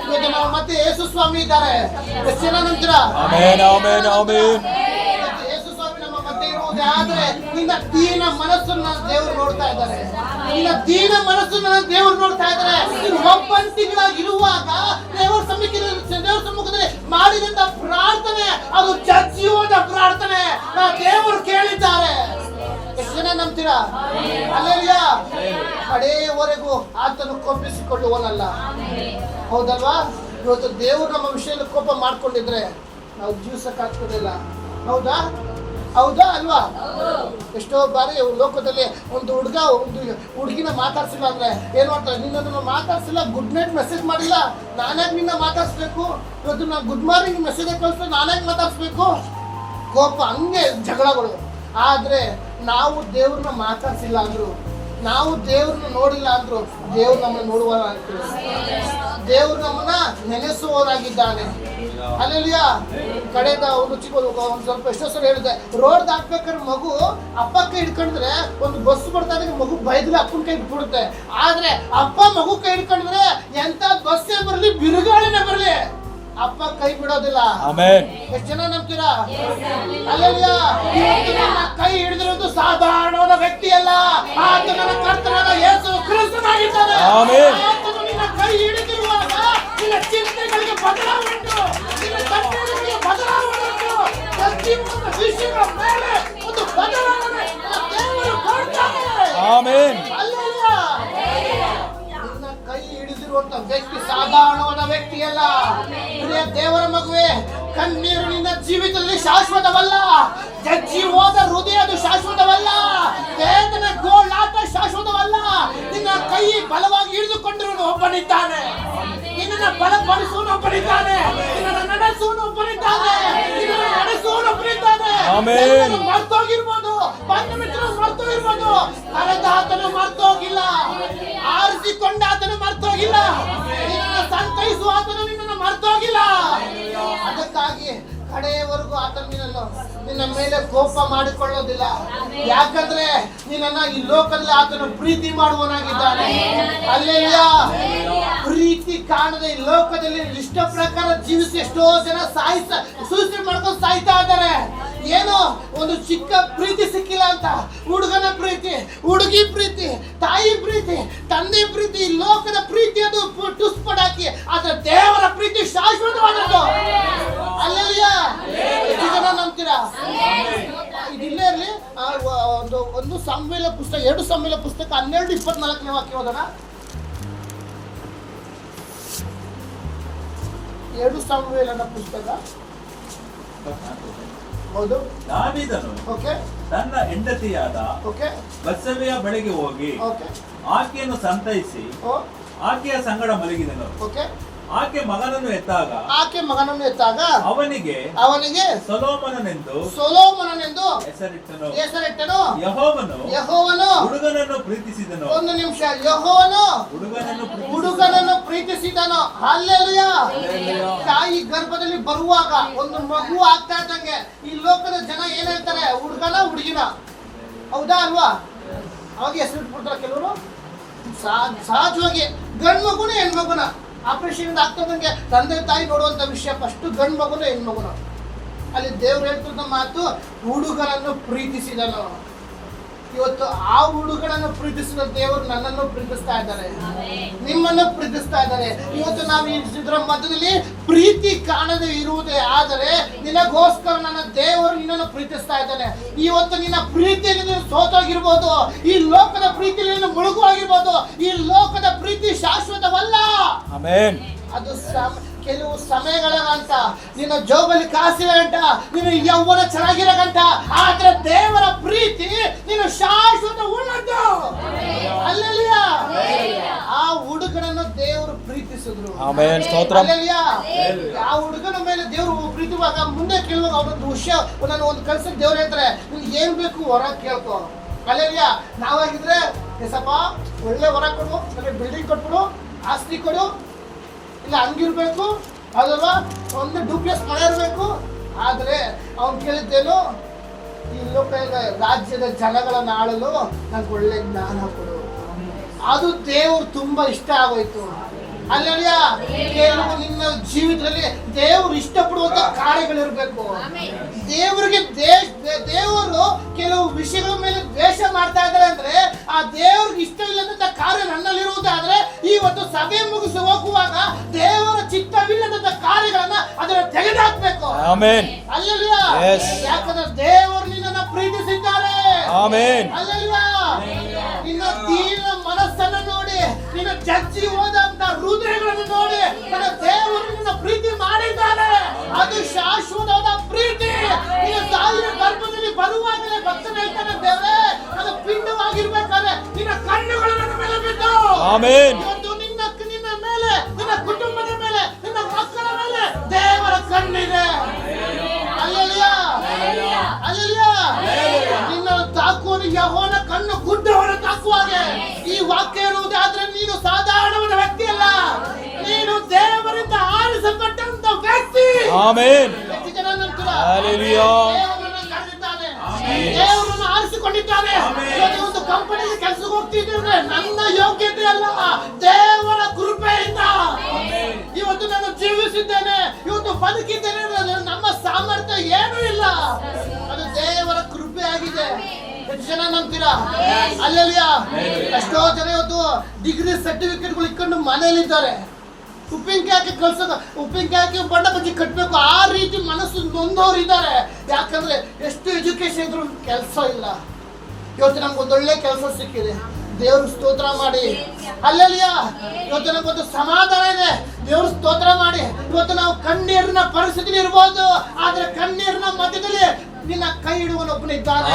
[SPEAKER 1] ಇವತ್ತು ನಮ್ಮ ಮಧ್ಯೆ ಯೇಸು ಸ್ವಾಮಿ ಇದ್ದಾರೆ. ಎಷ್ಟು ಜನ ನಂಬ್ತೀರಾ?
[SPEAKER 3] Amen, amen, amen.
[SPEAKER 1] ಯೇಸು ಸ್ವಾಮಿ ನಮ್ಮ ಮಧ್ಯೆ ಇರುವುದೇ ಆದ್ರೆ ನಿನ್ನ ದೀನ ಮನಸ್ಸನ್ನ ದೇವರು ನೋಡ್ತಾ ಇದ್ದಾರೆ. ನಿನ್ನ ದೀನ ಮನಸ್ಸನ್ನ ದೇವರು ನೋಡ್ತಾ ಇದ್ದಾರೆ. ನೀನು ಒಬ್ಬಂಟಿಗಳಾಗಿ ಇರುವಾಗ ದೇವರ ಸಮ್ಮುಖದಲ್ಲಿ ಮಾಡಿದಂತ ಪ್ರಾರ್ಥನೆ ಅದು ಜೀವದ ಪ್ರಾರ್ಥನೆ ದೇವರು ಕೇಳಿದ್ದಾರೆ. ಎಷ್ಟು ಜನ ನಂಬ್ತೀರಾ? ಹಲ್ಲೆಲೂಯಾ. ಕಡೆಯವರೆಗೂ ಆತನು ಕೋಪಿಸಿಕೊಳ್ಳುವನಲ್ಲ. ಹೌದಲ್ವಾ? ಇವತ್ತು ದೇವರು ನಮ್ಮ ವಿಷಯದಲ್ಲಿ ಕೋಪ ಮಾಡ್ಕೊಂಡಿದ್ರೆ ನಾವು ಜೀವಿಸಕ್ಕಾಗ್ತದಿಲ್ಲ. ಹೌದಾ? ಹೌದಾ ಅಲ್ವಾ? ಎಷ್ಟೋ ಬಾರಿ ಲೋಕದಲ್ಲಿ ಒಂದು ಹುಡುಗಿನ ಮಾತಾಡ್ಸಿಲ್ಲ ಅಂದ್ರೆ ಏನ್ ಮಾಡ್ತಾರೆ, ನಿನ್ನನ್ನು ಮಾತಾಡ್ಸಿಲ್ಲ, ಗುಡ್ ನೈಟ್ ಮೆಸೇಜ್ ಮಾಡಿಲ್ಲ, ನಾನಾಗಿ ನಿನ್ನ ಮಾತಾಡ್ಸ್ಬೇಕು. ಇವತ್ತು ನಾ ಗುಡ್ ಮಾರ್ನಿಂಗ್ ಮೆಸೇಜ್ ಕಳಿಸ್ಬೇಕು, ನಾನಾಗಿ ಮಾತಾಡ್ಸ್ಬೇಕು. ಕೋಪ, ಹಂಗೆ ಜಗಳಗಳು. ಆದ್ರೆ ನಾವು ದೇವ್ರನ್ನ ಮಾತಾಡ್ಸಿಲ್ಲ ಅಂದ್ರು, ನಾವು ದೇವ್ರನ್ನ ನೋಡಿಲ್ಲ ಅಂದ್ರು ದೇವ್ರು ನಮ್ಮನ್ನ ನೋಡುವವರಾಗ್ತೀವಿ. ದೇವ್ರು ನಮ್ಮನ್ನ ನೆನೆಸುವವರಾಗಿದ್ದಾನೆ. ಹಲ್ಲೆಲೂಯಾ. ಕಡೆದ ಒಂದು ಸ್ವಲ್ಪ ಎಷ್ಟೋ ಸಲ ಹೇಳಿದೆ, ರೋಡ್ ದಾಟ್ಬೇಕಾದ್ರೆ ಮಗು ಅಪ್ಪ ಕೈ ಹಿಡ್ಕೊಂಡ್ರೆ ಒಂದು ಬಸ್ ಬರ್ತಾ ಇದ್ರೆ ಮಗು ಬೈದ್ರೆ ಅಪ್ಪನ ಕೈ ಬಿಟ್ಬಿಡುತ್ತೆ. ಆದ್ರೆ ಅಪ್ಪ ಮಗು ಕೈ ಹಿಡ್ಕೊಂಡ್ರೆ ಎಂತ ಬಸ್ಸೇ ಬರ್ಲಿ, ಬಿರುಗಾಳಿನೇ ಬರ್ಲಿ, ಅಪ್ಪ ಕೈ ಬಿಡೋದಿಲ್ಲ.
[SPEAKER 3] ಆಮೆನ್.
[SPEAKER 1] ಎಷ್ಟು ಜನ ನಂಬ್ತೀರಾ? ಹಲ್ಲೆಲೂಯಾ. ಕೈ ಹಿಡಿದಿರೋದು ಸಾಧಾರಣವಾದ ವ್ಯಕ್ತಿ ಅಲ್ಲ, ಆತ ನನ್ನ ಕರ್ತನಾದ ಯೇಸು ಕ್ರಿಸ್ತನಾಗಿದ್ದಾನೆ.
[SPEAKER 3] ಆಮೆನ್.
[SPEAKER 1] ಆತನು ನಿನ್ನ ಕೈ ಹಿಡಿದಿರುವಾಗ ನಿನ್ನ ಚಿಂತೆಗಳಿಗೆ ಬದಲಾವಣೆ ಉಂಟು, ನಿನ್ನ ಕಣ್ಣೀರಿಗೆ ಬದಲಾವಣೆ ಉಂಟು, ಪ್ರತಿಯೊಂದು ವಿಷಯಗಳ ಮೇಲೆ ಒಂದು ಬದಲಾವಣೆ ದೇವರು ಕೊಡ್ತಾನೆ.
[SPEAKER 3] ಆಮೆನ್.
[SPEAKER 1] ಹಲ್ಲೆಲೂಯಾ. ನಿನ್ನ ಕೈ ಹಿಡಿದಿರುವಂತ ವ್ಯಕ್ತಿ ಸಾಧಾರಣವಾದ ವ್ಯಕ್ತಿ ಅಲ್ಲ. ಪ್ರಿಯ ದೇವರ ಮಗುವೆ, ಕಣ್ಣೀರು ನಿನ್ನ ಜೀವಿತದಲ್ಲಿ ಶಾಶ್ವತವಲ್ಲ. ಜಜ್ಜಿ ಹೋದ ಹೃದಯ ಅದು ಶಾಶ್ವತವಲ್ಲ. ವೇದನೆ ಗೋಳಾಟ ಶಾಶ್ವತವಲ್ಲ. ನಿನ್ನ ಕೈ ಬಲವಾಗಿ ಹಿಡಿದುಕೊಂಡಿರುವನು ಒಬ್ಬನಿದ್ದಾನೆ. ನಿನ್ನನ್ನು ಬಲಪಡಿಸುವನು ಒಬ್ಬನಿದ್ದಾನೆ. ನಿನ್ನನ್ನು ನಡೆಸುವನು ಒಬ್ಬನಿದ್ದಾನೆ. ನಿನ್ನನ್ನು ನಡೆಸುವನು ಒಬ್ಬನಿದ್ದಾನೆ.
[SPEAKER 3] ಆಮೆನ್.
[SPEAKER 1] ಮರ್ತೋಗಿರ್ಬೋದು, ಬಂಧು ಮಿತ್ರರು ಮರ್ತೋಗಿರ್ಬೋದು, ಕರೆದಾತನು ಮರ್ತೋಗಿಲ್ಲ, ಆರಿಸಿಕೊಂಡ ಆತನು ಮರ್ತೋಗಿಲ್ಲ, ನಿನ್ನನ್ನು ಸಂತೈಸುವ ಆತನು ನಿನ್ನನ್ನು ಮರ್ತೋಗಿಲ್ಲ. ಅದಕ್ಕಾಗಿ ಕಡೆಯವರೆಗೂ ಆತನು ನಿನ್ನ ಮೇಲೆ ಕೋಪ ಮಾಡಿಕೊಳ್ಳೋದಿಲ್ಲ. ಯಾಕಂದ್ರೆ ನಿನ್ನನ್ನ ಈ ಲೋಕದಲ್ಲಿ ಆತನು ಪ್ರೀತಿ ಮಾಡುವನಾಗಿದ್ದಾನೆ. ಹಲ್ಲೆಲೂಯಾ. ಪ್ರೀತಿ ಕಾಣದೆ ಈ ಲೋಕದಲ್ಲಿ ಇಷ್ಟ ಪ್ರಕಾರ ಜೀವಿಸಿ ಎಷ್ಟೋ ಜನ ಸೂಸೈಡ್ ಮಾಡ್ಕೊಂಡು ಸಾಯ್ತಾ ಇದ್ದಾರೆ. ಏನೋ ಒಂದು ಚಿಕ್ಕ ಪ್ರೀತಿ ಸಿಕ್ಕಿಲ್ಲ ಅಂತ ಹುಡುಗನ ಪ್ರೀತಿ, ಹುಡುಗಿ ಪ್ರೀತಿ, ತಾಯಿ ಪ್ರೀತಿ, ತಂದೆ ಪ್ರೀತಿ, ಈ ಲೋಕದ ಪ್ರೀತಿ ಅದು ಟುಸ್ಪಡಾಕಿ, ಆದ್ರೆ ದೇವರ ಪ್ರೀತಿ ಶಾಶ್ವತವಾದದ್ದು. ಹಲ್ಲೆಲೂಯಾ. ಎಷ್ಟು ಜನ ನಂಬ್ತೀರಾ? ಇದಿಲ್ಲೇ ಇರಲಿ. ಒಂದು ಸಾಮುವೇಲ ಪುಸ್ತಕ, 2 ಸಾಮುವೇಲ ಪುಸ್ತಕ 12:24 ವಾಕ್ಯ ಓದೋಣ. 2 ಸಾಮುವೇಲನ ಪುಸ್ತಕ. ಹೌದು.
[SPEAKER 2] ದಾವೀದನು
[SPEAKER 1] ಓಕೆ.
[SPEAKER 2] ತನ್ನ ಹೆಂಡತಿಯಾದ
[SPEAKER 1] ಓಕೆ.
[SPEAKER 2] ಬತ್ಷೆಬೆಯ ಬಳಿಗೆ ಹೋಗಿ
[SPEAKER 1] ಓಕೆ.
[SPEAKER 2] ಆಕೆಯನ್ನು ಸಂತೈಸಿ ಆಕೆಯ ಸಂಗಡ ಮಲಗಿದನು.
[SPEAKER 1] ಓಕೆ.
[SPEAKER 2] ಆಕೆ ಮಗನನ್ನು ಎತ್ತಾಗ ಅವನಿಗೆ ಸೊಲೊಮೋನನೆಂದು ಹೆಸರಿಟ್ಟನು. ಯೆಹೋವನು ಹುಡುಗನನ್ನು ಪ್ರೀತಿಸಿದನು.
[SPEAKER 1] ಒಂದು ನಿಮಿಷ. ಯೆಹೋವನು ಹುಡುಗನನ್ನು ಪ್ರೀತಿಸಿದನು. ಹಲ್ಲೆಲೂಯಾ. ತಾಯಿ ಗರ್ಭದಲ್ಲಿ ಬರುವಾಗ ಒಂದು ಮಗು ಆಗ್ತಾ ಇದ್ದಂಗೆ ಈ ಲೋಕದ ಜನ ಏನ್ ಹೇಳ್ತಾರೆ, ಹುಡುಗನ ಹುಡುಗಿನ. ಹೌದಾ ಅಲ್ವಾ? ಅವಾಗ ಹೆಸರಿಟ್ಬಿಡ್ತಾರೆ ಕೆಲವರು. ಸಹಜವಾಗಿ ಗಂಡು ಮಗುನ ಹೆಣ್ಮಗುನ ಆಪರೇಷನ್ ಆಗ್ತದಂಗೆ ತಂದೆ ತಾಯಿ ನೋಡುವಂತ ವಿಷಯ ಫಸ್ಟ್ ಗಂಡು ಮಗುನ ಹೆಣ್ಮಗುನ. ಅಲ್ಲಿ ದೇವ್ರು ಹೇಳ್ತಿದ್ದ ಮಾತು, ಹುಡುಗನನ್ನು ಪ್ರೀತಿಸಿದನು. ಇವತ್ತು ಆ ಹುಡುಗನನ್ನು ಪ್ರೀತಿಸಿದ ದೇವರು ನನ್ನನ್ನು ಪ್ರೀತಿಸ್ತಾ ಇದ್ದಾರೆ, ನಿಮ್ಮನ್ನು ಪ್ರೀತಿಸ್ತಾ ಇದ್ದಾರೆ. ಇವತ್ತು ನಾವು ಇದರ ಮಧ್ಯದಲ್ಲಿ ಪ್ರೀತಿ ಕಾಣದೆ ಇರುವುದೇ ಆದರೆ ನಿನಗೋಸ್ಕರ ನನ್ನ ದೇವರು ನಿನ್ನನ್ನು ಪ್ರೀತಿಸ್ತಾ ಇದ್ದಾನೆ. ಇವತ್ತು ನಿನ್ನ ಪ್ರೀತಿಯಲ್ಲಿ ನೀನು ಸೋತೋಗಿರ್ಬೋದು, ಈ ಲೋಕದ ಪ್ರೀತಿಯಲ್ಲಿ ನೀನು ಮುಳುಗುವಾಗಿರ್ಬೋದು. ಈ ಲೋಕದ ಪ್ರೀತಿ ಶಾಶ್ವತವಲ್ಲ.
[SPEAKER 3] ಆಮೆನ್.
[SPEAKER 1] ಅದು ಕೆಲವು ಸಮಯಗಳ ಗಂಟ, ನಿನ್ನ ಜೋಬಲ್ಲಿ ಕಾಸಿನ ಗಂಟ, ನಿನ್ನ ಯೌವನ ಚೆನ್ನಾಗಿರೋ ಗಂಟ. ಆದ್ರೆ ದೇವರ ಪ್ರೀತಿ ನೀನು ಶಾಶ್ವತ ಉಳ್ಳದ್ದು. ಹಲ್ಲೆಲೂಯಾ. ಆ ಹುಡುಗನನ್ನು ದೇವರು ಪ್ರೀತಿಸಿದ್ರು.
[SPEAKER 3] ಆಮೆನ್. ಸ್ತೋತ್ರ.
[SPEAKER 1] ಹಲ್ಲೆಲೂಯಾ. ಆ ಹುಡುಗನ ಮೇಲೆ ದೇವರು ಪ್ರೀತಿವಾಗ ಮುಂದೆ ಕೇಳುವಾಗ ಅವನೊಂದು ವಿಷಯ, ನಾನು ಒಂದು ಕಲ್ಸಕ್ಕೆ ದೇವ್ರು ಹೇಳ್ತಾರೆ, ನಿನ್ಗೆ ಏನ್ ಬೇಕು ಹೊರ ಕೇಳ್ಕೊ. ಹಲ್ಲೆಲೂಯಾ. ನಾವಾಗಿದ್ರೆ ಎಸಪ್ಪ ಒಳ್ಳೆ ಹೊರ ಕೊಡು, ನನಗೆ ಬಿಲ್ಡಿಂಗ್ ಕೊಟ್ಬಿಡು, ಆಸ್ತಿ ಕೊಡು, ಇಲ್ಲ ಹಂಗಿರ್ಬೇಕು ಅದಲ್ವಾ, ಒಂದು ಡೂಪ್ಲೆಕ್ಸ್ ಮನೆ ಇರಬೇಕು. ಆದ್ರೆ ಅವ್ನು ಕೇಳಿದ್ದೇನು, ಈ ಲೋಕದ ರಾಜ್ಯದ ಜನಗಳನ್ನ ಆಳಲು ನಂಗೆ ಒಳ್ಳೆ ಜ್ಞಾನ ಕೊಡು. ಅದು ದೇವ್ರು ತುಂಬಾ ಇಷ್ಟ ಆಗೋಯ್ತು. ಅಲ್ಲಲ್ಯ ಕೆಲವು ನಿನ್ನ ಜೀವಿತದಲ್ಲಿ ದೇವ್ರು ಇಷ್ಟಪಡುವಂತ ಕಾರ್ಯಗಳಿರ್ಬೇಕು. ದೇವರಿಗೆ ದೇವರು ಕೆಲವು ವಿಷಯಗಳ ಮೇಲೆ ದ್ವೇಷ ಮಾಡ್ತಾ ಇದ್ದಾರೆ ಅಂದ್ರೆ ಆ ದೇವ್ರಿಗೆ ಇಷ್ಟವಿಲ್ಲದಂತ ಕಾರ್ಯ ನನ್ನಲ್ಲಿರುವುದಾದ್ರೆ ಇವತ್ತು ಸಭೆ ಮುಗಿಸಿ ಹೋಗುವಾಗ ದೇವರ ಚಿತ್ತವಿಲ್ಲದಂತ ಕಾರ್ಯಗಳನ್ನ ಅದನ್ನ ತೆಗೆದುಹಾಕ್ಬೇಕು. ಅಲ್ಲಲ್ಯ ಯಾಕಂದ್ರೆ ದೇವರು ನಿನ್ನನ್ನು ಪ್ರೀತಿಸಿದ್ದಾರೆ. ಅಲ್ಲಲ್ಯ ನಿನ್ನ ದೀನ ಮನಸ್ಸನ್ನು ನೋಡಿ, ನಿನ್ನ ಜಜ್ಜಿ ಹೋದಂತ ಹೃದಯಗಳನ್ನು ನೋಡಿ ನನ್ನ ದೇವರು ನಿನ್ನ ಪ್ರೀತಿ ಮಾಡಿದ್ದಾನೆ. ಅದು ಶಾಶ್ವತವಾದ ಪ್ರೀತಿ. ನಿನ್ನ ತಾಯಿಯ ಗರ್ಭದಲ್ಲಿ ಬರುವಾಗಲೇ ಭಕ್ತನ ಹೇಳ್ತಾನೆ, ದೇವರೇ ನನ್ನ ಪಿಂಡವಾಗಿರ್ಬೇಕಾದ್ರೆ ನಿನ್ನ ಕಣ್ಣುಗಳು ನನ್ನ ಮೇಲೆ ಬಿದ್ದು. ಇವತ್ತು ನಿನ್ನ ಮೇಲೆ, ನಿನ್ನ ಕುಟುಂಬದ ಮೇಲೆ, ನಿನ್ನ ಮಕ್ಕಳ ಮೇಲೆ ದೇವರ ಕಣ್ಣಿದೆ. ಅಲ್ಲೆಲ್ಲಾ ನಿನ್ನ ತಾಕುವ ಯೆಹೋವನ ಕಣ್ಣು ಗುಡ್ಡವನ್ನು ತಾಕುವಾಗೆ. ಈ ವಾಕ್ಯ ಇರುವುದಾದ್ರೆ ನೀನು ಸಾಧಾರಣವಾದ ವ್ಯಕ್ತಿ ಅಲ್ಲ, ನೀನು ದೇವರಿಂದ ಆರಿಸಲ್ಪಟ್ಟಂತ ವ್ಯಕ್ತಿ. ಎಷ್ಟು ಜನ ನಂತರ ದೇವರನ್ನು ಕರೆದಿದ್ದಾನೆ, ದೇವರನ್ನು ಆರಿಸಿಕೊಂಡಿದ್ದಾನೆ. ಒಂದು ಕಂಪನಿಗೆ ಕೆಲಸಕ್ಕೆ ಹೋಗ್ತಿದ್ದೇನೆ, ನನ್ನ ಯೋಗ್ಯತೆ ಅಲ್ಲ, ದೇವರ ಕೃಪೆಯಿಂದ ಇವತ್ತು ನಾನು ಜೀವಿಸಿದ್ದೇನೆ, ಇವತ್ತು ಬದುಕಿದ್ದೇನೆ. ನಮ್ಮ ಸಾಮರ್ಥ್ಯ ಏನೂ ಇಲ್ಲ, ಅದು ದೇವರ ಕೃಪೆ ಆಗಿದೆ. ಎಷ್ಟು ಜನ ನಂಬ್ತೀರಾ? ಅಲ್ಲಲ್ಯ ಎಷ್ಟೋ ಜನ ಇವತ್ತು ಡಿಗ್ರಿ ಸರ್ಟಿಫಿಕೇಟ್ಗಳು ಇಟ್ಕೊಂಡು ಮನೆಯಲ್ಲಿದ್ದಾರೆ. ಉಪ್ಪಿನಕಾಯಿ ಹಾಕಿ ಕಳ್ಸೋದು, ಉಪ್ಪಿನಕಾಯಿ ಹಾಕಿ ಬಣ್ಣ ಬಜ್ಜಿ ಕಟ್ಟಬೇಕು, ಆ ರೀತಿ ಮನಸ್ಸು ನೊಂದವ್ರು ಇದ್ದಾರೆ. ಯಾಕಂದ್ರೆ ಎಷ್ಟು ಎಜುಕೇಶನ್ ಇದ್ರು ಕೆಲಸ ಇಲ್ಲ. ಇವತ್ತು ನಮ್ಗೆ ಒಂದೊಳ್ಳೆ ಕೆಲಸ ಸಿಕ್ಕಿದೆ, ದೇವ್ರ ಸ್ತೋತ್ರ ಮಾಡಿ. ಅಲ್ಲಲ್ಯ ಇವತ್ತು ನಮ್ಗೊಂದು ಸಮಾಧಾನ ಇದೆ, ದೇವ್ರ ಸ್ತೋತ್ರ ಮಾಡಿ. ಇವತ್ತು ನಾವು ಕಣ್ಣೀರಿನ ಪರಿಸ್ಥಿತಿ ಇರ್ಬೋದು, ಆದ್ರೆ ಕಣ್ಣೀರಿನ ಮಧ್ಯದಲ್ಲಿ ನಿನ್ನ ಕೈ ಹಿಡುವನೊಬ್ಬನ ಇದ್ದಾನೆ.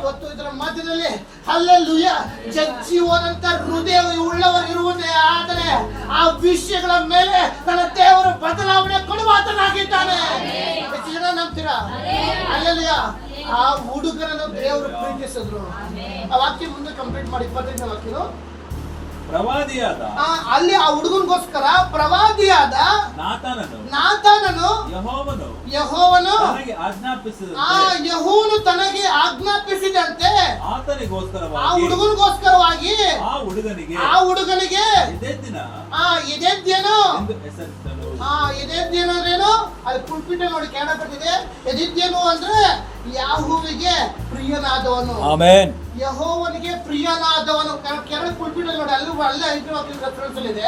[SPEAKER 1] ಇವತ್ತು ಇದರ ಮಧ್ಯದಲ್ಲಿ ಹಲ್ಲೆಲೂಯಾ ಜಜ್ಜಿ ಹೋದಂತ ಹೃದಯ ಉಳ್ಳವರು ಇರುವುದೇ, ಆದರೆ ಆ ವಿಷಯಗಳ ಮೇಲೆ ನನ್ನ ದೇವರು ಬದಲಾವಣೆ ಕೊಡುವಾತನಾಗಿದ್ದಾನೆ. ಎಷ್ಟು ಜನ ನಂಬ್ತೀರಾ? ಅಲ್ಲೆಲೂಯಾ ಆ ಹುಡುಗನನ್ನು ದೇವರು ಪ್ರೀತಿಸಿದ್ರು. ಆ ವಾಕ್ಯ ಮುಂದೆ ಕಂಪ್ಲೀಟ್ ಮಾಡಿ 25ನೇ ವಾಕ್ಯ.
[SPEAKER 2] ಪ್ರವಾದಿಯಾದ
[SPEAKER 1] ಅಲ್ಲಿ ಆ ಹುಡುಗನಿಗೋಸ್ಕರ ಪ್ರವಾದಿಯಾದ ನಾತಾನನು ಯೆಹೋವನು ತನಗೆ ಆಜ್ಞಾಪಿಸಿದಂತೆ ಆ ಹುಡುಗನಿಗೋಸ್ಕರವಾಗಿ ಆ ಹುಡುಗನಿಗೆ ಎದೆದ್ಯನು ಎದೆದ್ಯನು ಅಲ್ಲಿ ಪುಲ್ಪಿಟ ನೋಡಿ ಕೇಳ ಬರ್ತಿದೆ. ಎದೆದ್ಯನು ಅಂದ್ರೆ ಯಾಹುವಿಗೆ ಪ್ರಿಯನಾದವನು, ಯೆಹೋವನಿಗೆ ಪ್ರಿಯನಾದವನು. ಕೆಳಗೆ ಪುಲ್ಪಿಟ ನೋಡಿ, ಅಲ್ಲೇ ರೆಫರೆನ್ಸ್ ಇದೆ.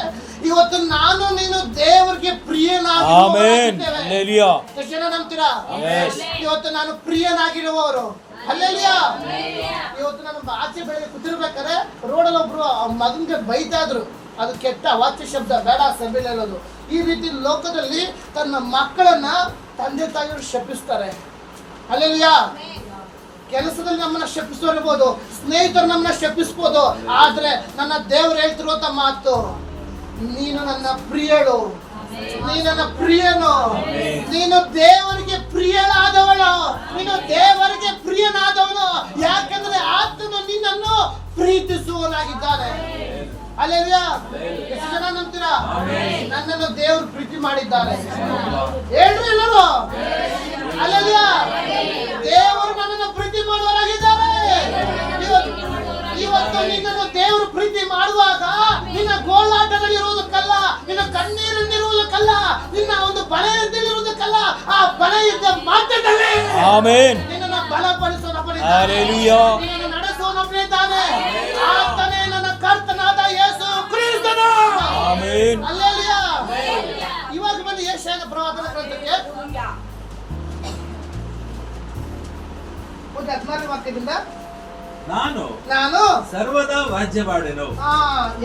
[SPEAKER 1] ಇವತ್ತು ನಾನು ನೀನು ದೇವರಿಗೆ ಪ್ರಿಯನಾಗಿದ್ದೇವೆ. ಎಷ್ಟು ಜನ ನಂಬ್ತೀರಾ? ಇವತ್ತು ನಾನು ಪ್ರಿಯನಾಗಿರುವವರು. ಅಲ್ಲೆಲ್ಲಿಯ ಇವತ್ತು ನಾನು ಆಚೆ ಬೆಳಗ್ಗೆ ಕೂತಿರ್ಬೇಕಾದ್ರೆ ರೋಡಲ್ಲಿ ಒಬ್ರು ಮಗನಿಗೆ ಬೈತಾ ಇದ್ರು. ಅದು ಕೆಟ್ಟ ವಾಚ್ಯ ಶಬ್ದ, ಬೇಡ ಸಭೆಯಲ್ಲಿ ಹೇಳೋದು. ಈ ರೀತಿ ಲೋಕದಲ್ಲಿ ತನ್ನ ಮಕ್ಕಳನ್ನ ತಂದೆ ತಾಯಿಯವರು ಶಪಿಸ್ತಾರೆ. ಅಲ್ಲೆಲ್ಲಿಯ ಕೆಲಸದಲ್ಲಿ ನಮ್ಮನ್ನ ಶಪಿಸಿರ್ಬೋದು, ಸ್ನೇಹಿತರು ನಮ್ಮನ್ನ ಶಪಿಸ್ಬೋದು, ಆದ್ರೆ ನನ್ನ ದೇವರು ಹೇಳ್ತಿರುವಂತ ಮಾತು, ನೀನು ನನ್ನ ಪ್ರಿಯಳು, ನೀನು ನನ್ನ ಪ್ರಿಯನು, ನೀನು ದೇವರಿಗೆ ಪ್ರಿಯನಾದವಳು, ನೀನು ದೇವರಿಗೆ ಪ್ರಿಯನಾದವನು. ಯಾಕಂದ್ರೆ ಆತನು ನಿನ್ನನ್ನು ಪ್ರೀತಿಸುವನಾಗಿದ್ದಾನೆ. ಅಲ್ಲೆಲ್ಲಾ ಎಷ್ಟು ಜನ ನಂಬ್ತೀರಾ? ನನ್ನನ್ನು ದೇವರು ಪ್ರೀತಿ ಮಾಡಿದ್ದಾರೆ ಹೇಳ್ರಿ ಎಲ್ಲರೂ. ಅಲ್ಲೆಲ್ಲಾ ದೇವರು ನನ್ನನ್ನು ಪ್ರೀತಿ ಮಾಡುವವರಾಗಿದ್ದಾರೆ. ಇವತ್ತು ನಿನ್ನನ್ನು ದೇವರು ಪ್ರೀತಿ ಮಾಡುವಾಗ ನಿನ್ನ ಗೋಳಾಟದಲ್ಲಿರುವುದಕ್ಕಲ್ಲ, ನಿನ್ನ ಕಣ್ಣೀರಲ್ಲಿರುವುದಕ್ಕಲ್ಲ, ನಿನ್ನ ಒಂದು ಬಲೆಯಲ್ಲಿರುವುದಕ್ಕಲ್ಲ, ಆ ಬಲೆಯಿಂದ ಮಾತ್ರದಲ್ಲಿ ನಿನ್ನನ್ನು ಬಲಪಡಿಸುವನೊಬ್ಬನಿದ್ದಾನೆ, ನಿನ್ನನ್ನು ನಡೆಸುವನೊಬ್ಬನಿದ್ದಾನೆ. ಆತನೇ ನನ್ನ ಕರ್ತನಾದ ಯೇಸು ಕ್ರಿಸ್ತನು. ಅಲ್ಲೆಲ್ಲಾ ಇವಾಗ ಬನ್ನಿ ಯೆಶಾಯನ ಪ್ರವಾದನ ಗ್ರಂಥಕ್ಕೆ 16ನೇ ವಾಕ್ಯದಿಂದ. ನಾನು
[SPEAKER 2] ಸರ್ವದಾ ವ್ಯಾಜ್ಯ ಮಾಡೆನು.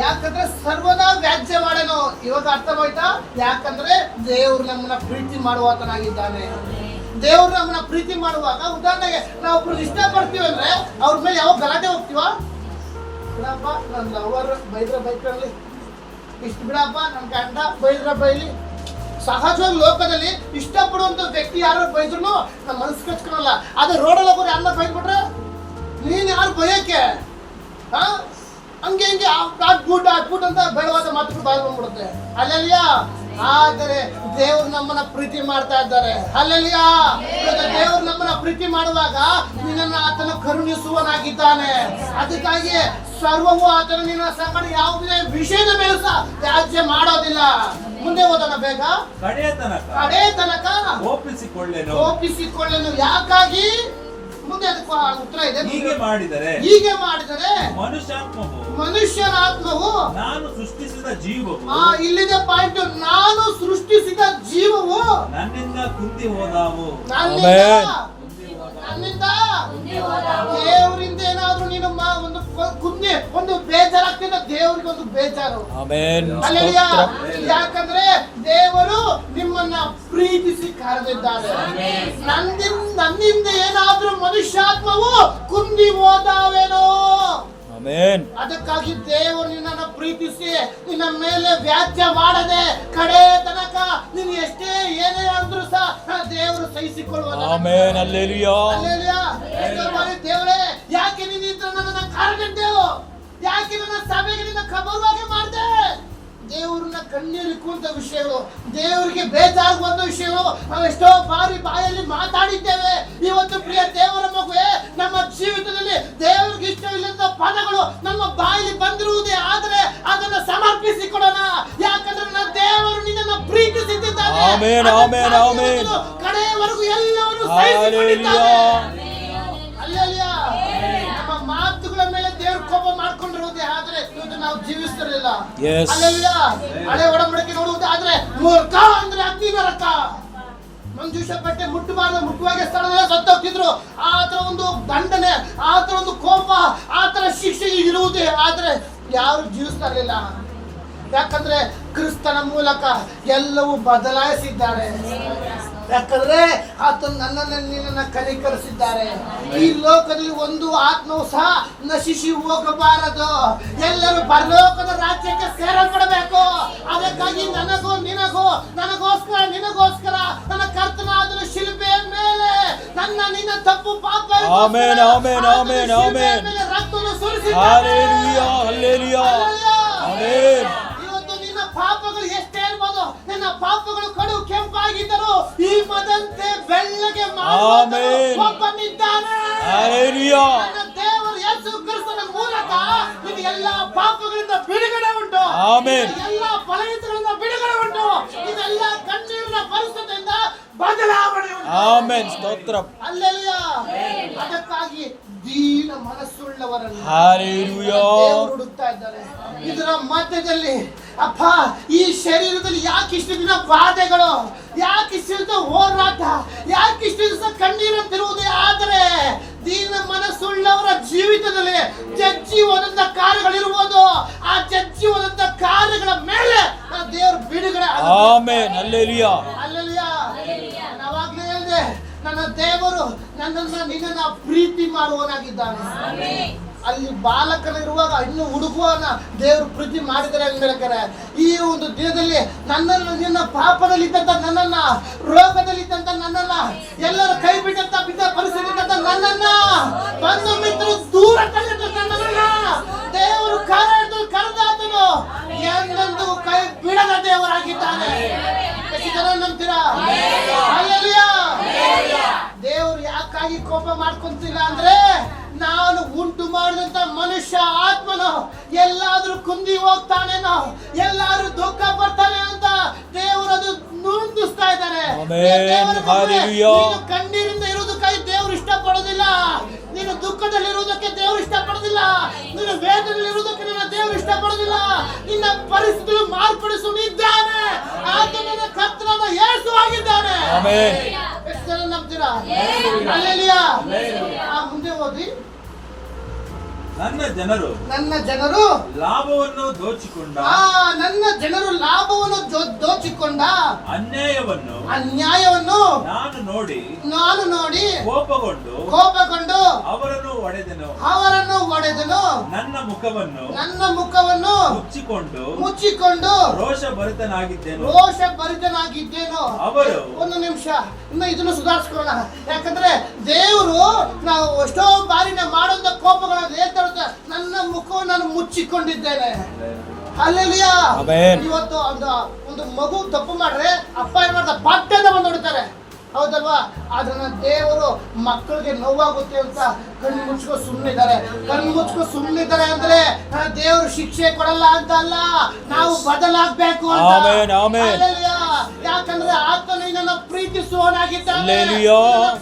[SPEAKER 1] ಯಾಕಂದ್ರೆ ಸರ್ವದಾ ವ್ಯಾಜ್ಯ ಮಾಡೆನು. ಇವಾಗ ಅರ್ಥವಾಯ್ತಾ? ಯಾಕಂದ್ರೆ ದೇವ್ರು ನಮ್ಮನ್ನ ಪ್ರೀತಿ ಮಾಡುವಾತನಾಗಿದ್ದಾನೆ. ದೇವ್ರು ನಮ್ಮನ್ನ ಪ್ರೀತಿ ಮಾಡುವಾಗ, ಉದಾಹರಣೆಗೆ ನಾವು ಒಬ್ರು ಇಷ್ಟಪಡ್ತೀವಿ ಅಂದ್ರೆ ಅವ್ರ ಮೇಲೆ ಯಾವ ಗಲಾಟೆ ಹೋಗ್ತೀವ? ಬಿಡಪ್ಪ ನನ್ನ ಲವರ್ ಬೈದ್ರ ಬೈಕ್ರಲ್ಲಿ, ಇಷ್ಟು ಬಿಡಪ್ಪ ನನ್ನ ಗಂಡ ಬೈದ್ರ ಬೈಲಿ. ಸಹಜವಾಗಿ ಲೋಕದಲ್ಲಿ ಇಷ್ಟಪಡುವಂತ ವ್ಯಕ್ತಿ ಯಾರು ಬೈದ್ರು ನಮ್ಮ ಮನಸ್ಸು ಕಚ್ಕೊಳಲ್ಲ. ಅದೇ ರೋಡಲ್ಲಿ ಹೋಗೋರು ಯಾರನ್ನ ಬೈದ್ಬಿಟ್ರೆ ನೀನ್ ಯಾರು ಬಯಕೆ ಹಂಗೆ ಹಿಂಗೆ ಆಗ್ಬಿಟ್ಟು ಅಂತ ಬೇಡವಾದ ಮಾತುಗಳು ಬಾಯಿ ಬಂದ್ಬಿಡುತ್ತೆ. ಅಲ್ಲೆಲ್ಲ ಆದರೆ ದೇವ್ರು ನಮ್ಮನ್ನ ಪ್ರೀತಿ ಮಾಡ್ತಾ ಇದ್ದಾರೆ. ಅಲ್ಲೆಲ್ಲ ದೇವ್ರು ನಮ್ಮನ್ನ ಪ್ರೀತಿ ಮಾಡುವಾಗ ನಿನ್ನನ್ನು ಆತನ ಕರುಣಿಸುವನಾಗಿದ್ದಾನೆ. ಅದಕ್ಕಾಗಿ ಸರ್ವವು ಆತನ ನಿನ್ನ ಸಂಗಡ ಯಾವುದೇ ವಿಷಯದ ಮೇಲೆ ಸಹ ವ್ಯಾಜ್ಯ ಮಾಡೋದಿಲ್ಲ. ಮುಂದೆ ಓದೋಣ ಬೇಗ. ಕಡೆ ತನಕ ಒಪ್ಪಿಸಿಕೊಳ್ಳೆನು. ಯಾಕಾಗಿ? ಮುಂದೆ ಅದಕ್ಕೆ ಉತ್ತರ ಇದೆ.
[SPEAKER 2] ಹೀಗೆ ಮಾಡಿದರೆ
[SPEAKER 1] ಮನುಷ್ಯನ ಆತ್ಮವು
[SPEAKER 2] ನಾನು ಸೃಷ್ಟಿಸಿದ ಜೀವವು
[SPEAKER 1] ಇಲ್ಲಿದೆ ಪಾಯಿಂಟ್. ನಾನು ಸೃಷ್ಟಿಸಿದ ಜೀವವು
[SPEAKER 2] ನನ್ನಿಂದ ಕುಂದಿ ಹೋದಾವು.
[SPEAKER 1] ನನ್ನಿಂದ ದೇವರಿಂದ ಏನಾದ್ರೂ ನೀನು ಒಂದು ಬೇಜಾರಾಗ್ತಿದ್ದ ದೇವರಿಗೆ ಒಂದು ಬೇಜಾರು. ಯಾಕಂದ್ರೆ ದೇವರು ನಿಮ್ಮನ್ನ ಪ್ರೀತಿಸಿ ಕರೆದಿದ್ದಾರೆ. ನನ್ನಿಂದ ಏನಾದ್ರೂ ಮನುಷ್ಯಾತ್ಮವು ಕುಂದಿ ಹೋದಾವೇನೋ. ಅದಕ್ಕಾಗಿ ದೇವರು ನಿನ್ನನ್ನು ಪ್ರೀತಿಸಿ ನಿನ್ನ ಮೇಲೆ ವ್ಯಾಜ್ಯ ಮಾಡದೆ ಕಡೆ ತನಕ ನೀನು ಎಷ್ಟೇ ಏನೇ ಅಂದ್ರೂ ಸಹ ದೇವರು ಸಹಿಸಿಕೊಳ್ಳುವ. ದೇವರೇ, ಯಾಕೆ ನೀನು ನನ್ನನ್ನು ಕಾರಣದ್ದೇವು? ಯಾಕೆ ನನ್ನ ಸಭೆಗೆ ನಿನ್ನ ಖಬರವಾಗಿ ಮಾಡಿದೆ? ದೇವರನ್ನ ಕಣ್ಣೀರಿಕ್ಕುವಂತ ವಿಷಯಗಳು, ದೇವರಿಗೆ ಬೇಜಾರುವಂತ ವಿಷಯಗಳು ನಾವು ಎಷ್ಟೋ ಬಾರಿ ಬಾಯಲ್ಲಿ ಮಾತಾಡಿದ್ದೇವೆ. ಇವತ್ತು ಪ್ರಿಯ ದೇವರ ಮಗುವೆ, ನಮ್ಮ ಜೀವಿತದಲ್ಲಿ ದೇವರಿಗೆ ಇಷ್ಟವಿಲ್ಲದ ಪದಗಳು ನಮ್ಮ ಬಾಯಲ್ಲಿ ಬಂದಿರುವುದೇ ಆದರೆ ಅದನ್ನು ಸಮರ್ಪಿಸಿಕೊಡೋಣ. ಯಾಕಂದ್ರೆ ನನ್ನ ದೇವರು ನಿನ್ನನ್ನು ಪ್ರೀತಿಸಿದ್ದಾನೆ. ಕಡೆಯವರೆಗೂ ಎಲ್ಲವನ್ನು ಸಹಿಸಿಕೊಂಡಿದ್ದಾನೆ. ನಮ್ಮ ಮಾತುಗಳ ಮೇಲೆ ದೇವರು ಕೋಪ ಮಾಡ್ಕೊಂಡಿರುವುದೇ ಆದ್ರೆ ಇವತ್ತು ನಾವು ಜೀವಿಸ್ತಿರಲಿಲ್ಲ. ಹಳೆ ಒಡಂಬಡಿಕೆ ನೋಡುವುದಾದ್ರೆ ಮೂರ್ಖ ಅಂದ್ರೆ ಅಗ್ನಿ ನರಕ. ಮಂಜೂಷ ಪಟ್ಟೆ ಮುಟ್ಟುವಾಗ ಸ್ಥಳದಲ್ಲೇ ಸತ್ತೋಗ್ತಿದ್ರು. ಆತರ ಒಂದು ದಂಡನೆ, ಆತರ ಒಂದು ಕೋಪ, ಆತರ ಶಿಕ್ಷೆ ಇರುವುದೇ ಆದ್ರೆ ಯಾರು ಜೀವಿಸ್ತಾ ಇರಲಿಲ್ಲ. ಯಾಕಂದ್ರೆ ಕ್ರಿಸ್ತನ ಮೂಲಕ ಎಲ್ಲವೂ ಬದಲಾಯಿಸಿದ್ದಾರೆ. ಯಾಕಂದ್ರೆ ಆತನು ನಿನ್ನನ್ನು ಕನಿಕರಿಸಿದ್ದಾರೆ. ಈ ಲೋಕದಲ್ಲಿ ಒಂದು ಆತ್ಮವು ಸಹ ನಶಿಸಿ ಹೋಗಬಾರದು, ಎಲ್ಲರೂ ಪರಲೋಕದ ರಾಜ್ಯಕ್ಕೆ ಸೇರಲ್ಪಡಬೇಕು. ಅದಕ್ಕಾಗಿ ನಿನಗೋಸ್ಕರ ನನ್ನ ಕರ್ತನಾದ ಶಿಲುಬೆಯ ಮೇಲೆ ನಿನ್ನ ತಪ್ಪು ಪಾಪ ರಕ್ತವನ್ನು ಸುರಿಸಿದ್ದಾನೆ. ಇವತ್ತು ನಿನ್ನ ಪಾಪಗಳು ಎಷ್ಟೇ ಇರ್ಬೋದು, ನಿನ್ನ ಪಾಪಗಳು ಕಡು ಕೆಂಪಾಗಿದ್ದರು ಈ ಮದಂತೆ ಬೆಳ್ಳಗೆ ಒಬ್ಬನಿದ್ದಾನೆ. ನನ್ನ ದೇವರು ಯೇಸು ಕ್ರಿಸ್ತನ ಮೂಲಕ ನಿನ್ನ ಎಲ್ಲಾ ಪಾಪಗಳಿಂದ ಬಿಡುಗಡೆ ಉಂಟು. ಎಲ್ಲಾ ಫಲಯುತಗಳಿಂದ ಬಿಡುಗಡೆ ಉಂಟು. ಇದೆಲ್ಲ ಕಣ್ಣೀರಿನ ಪರಿಸ್ಥಿತಿಯಿಂದ ಬದಲಾವಣೆ ಉಂಟು. ಅಲ್ಲೆಲ್ಲಾ ಅದಕ್ಕಾಗಿ ದೀನ ಮನಸ್ಸುಳ್ಳವರನ್ನು ದೇವರು ಹುಡುಕ್ತಾ ಇದ್ದಾರೆ. ಇದರ ಮಧ್ಯದಲ್ಲಿ ಅಪ್ಪ, ಈ ಶರೀರದಲ್ಲಿ ಯಾಕಿಷ್ಟು ದಿನ ಬಾಧೆಗಳು, ಯಾಕಿಷ್ಟು ಹೋರಾಟ, ಯಾಕಿಷ್ಟು ದಿವಸ ಕಣ್ಣೀರಂತಿರುವುದೇ ಆದರೆ ದೀನ ಮನಸ್ಸುಳ್ಳವರ ಜೀವಿತದಲ್ಲಿ ಜಜ್ಜಿ ಹೋದಂತ ಕಾರ್ಯಗಳಿರ್ಬೋದು. ಆ ಜಜ್ಜಿ ಹೋದಂತ ಕಾರ್ಯಗಳ ಮೇಲೆ ದೇವರು ಬಿಡುಗಡೆ. ನಾವಾಗ್ಲೇ ಹೇಳಿದೆ, ನನ್ನ ದೇವರು ನಿನ್ನನ್ನ ಪ್ರೀತಿ ಮಾಡುವನಾಗಿದ್ದಾನೆ. ಅಲ್ಲಿ ಬಾಲಕನಿರುವಾಗ ಇನ್ನು ಹುಡುಗುವನ ದೇವರು ಪ್ರೀತಿ ಮಾಡಿದರೆ ಅಂತಾರೆ. ಈ ಒಂದು ದಿನದಲ್ಲಿ ನಿನ್ನ ಪಾಪದಲ್ಲಿದ್ದಂತ ನನ್ನನ್ನ, ರೋಗದಲ್ಲಿದ್ದಂತ ನನ್ನನ್ನ, ಎಲ್ಲರ ಕೈ ಬಿಟ್ಟಂತ ಪರಿಸ್ಥಿತಿ ಇದ್ದಂತ ನನ್ನನ್ನ, ಬಂಧು ಮಿತ್ರರು ದೂರ ತಳ್ಳಿದ ನನ್ನನ್ನ ದೇವರು ಕರೆದಾತನು ಎಂದೆಂದು ಕೈ ಬಿಡದ ದೇವರಾಗಿದ್ದಾನೆ. ಎಷ್ಟು ಜನ ನಂಬ್ತೀರಾ? ದೇವರು ಯಾಕಾಗಿ ಕೋಪ ಮಾಡ್ಕೊಂತಿಲ್ಲ ಅಂದ್ರೆ, ನಾನು ಉಂಟು ಮಾಡಿದಂತ ಮನುಷ್ಯ ಆತ್ಮನು ಎಲ್ಲಾದ್ರೂ ಕುಂದಿ ಹೋಗ್ತಾನೇನೋ, ಎಲ್ಲಾದ್ರೂ ದುಃಖ ಬರ್ತಾನೆ ಅಂತ ದೇವರು ಅದು ನುಂದಿಸ್ತಾ ಇದ್ದಾರೆ. ಕಣ್ಣೀರಿಂದ ಇರುವುದಕ್ಕಾಗಿ ದೇವರು ಇಷ್ಟಪಡೋದಿಲ್ಲ. ನೀನು ದುಃಖದಲ್ಲಿರುವುದಕ್ಕೆ ದೇವರು ಇಷ್ಟಪಡೋದಿಲ್ಲ. ನೀನು ವೇದನೆಯಲ್ಲಿ ಇರುವುದಕ್ಕೆ ನನ್ನ ದೇವರು ಇಷ್ಟಪಡೋದಿಲ್ಲ. ನಿನ್ನ ಪರಿಸ್ಥಿತಿ ಮಾರ್ಪಡಿಸುತ್ತಿದ್ದಾನೆ. ಆತನ ಕರ್ತನಾದ ಯೇಸು ಆಗಿದ್ದಾನೆ. ಎಷ್ಟು ಜನ ನಂಬ್ತೀರಾ? ಮುಂದೆ ಓದಿ.
[SPEAKER 2] ನನ್ನ ಜನರು ಲಾಭವನ್ನು ದೋಚಿಕೊಂಡ
[SPEAKER 1] ಅನ್ಯಾಯವನ್ನು ನಾನು ನೋಡಿ ಕೋಪಗೊಂಡು ಅವರನ್ನು ಒಡೆದೆನು. ನನ್ನ ಮುಖವನ್ನು ಮುಚ್ಚಿಕೊಂಡು ರೋಷಭರಿತನಾಗಿದ್ದೇನು. ಅವರು ಒಂದು ನಿಮಿಷ ಇನ್ನು ಇದನ್ನು ಸುಧಾರಿಸ್ಕೊಳ್ಳೋಣ. ಯಾಕಂದ್ರೆ ದೇವರು ನಾವು ಎಷ್ಟೋ ಬಾರಿ ಮಾಡುವಂತ ಕೋಪಗಳನ್ನು ಹೇಳ್ತಾ, ನನ್ನ ಮುಖವನ್ನು ನಾನು ಮುಚ್ಚಿಕೊಂಡಿದ್ದೇನೆ. ಹಲ್ಲೆಲೂಯಾ.
[SPEAKER 3] ಆಮೆನ್.
[SPEAKER 1] ಇವತ್ತು ಒಂದು ಮಗು ತಪ್ಪು ಮಾಡ್ರೆ ಅಪ್ಪ ಏನ್ ಮಾಡ್ತಾರೆ, ಪಟ್ಟದ ಬಂದು ಹೊಡಿತಾರೆ, ಹೌದಲ್ವಾ? ಅದನ್ನ ದೇವರು ಮಕ್ಕಳಿಗೆ ನೋವಾಗುತ್ತೆ ಅಂತ ಕಣ್ಣು ಮುಚ್ಕೋ ಸುಮ್ಮನಿದ್ದಾರೆ. ಕಣ್ಣು ಮುಚ್ಕೋ ಸುಮ್ಮನಿದ್ದಾರೆ ಅಂದ್ರೆ ದೇವರು ಶಿಕ್ಷೆ ಕೊಡಲ್ಲ ಅಂತ ಅಲ್ಲ, ನಾವು ಬದಲಾಗಬೇಕು ಅಂತ.
[SPEAKER 3] ಹಲ್ಲೆಲೂಯಾ.
[SPEAKER 1] ಯಾಕಂದ್ರೆ ಆತನು ನಿನ್ನನ್ನು ಪ್ರೀತಿಸುವವನಾಗಿದ್ದಾನೆ.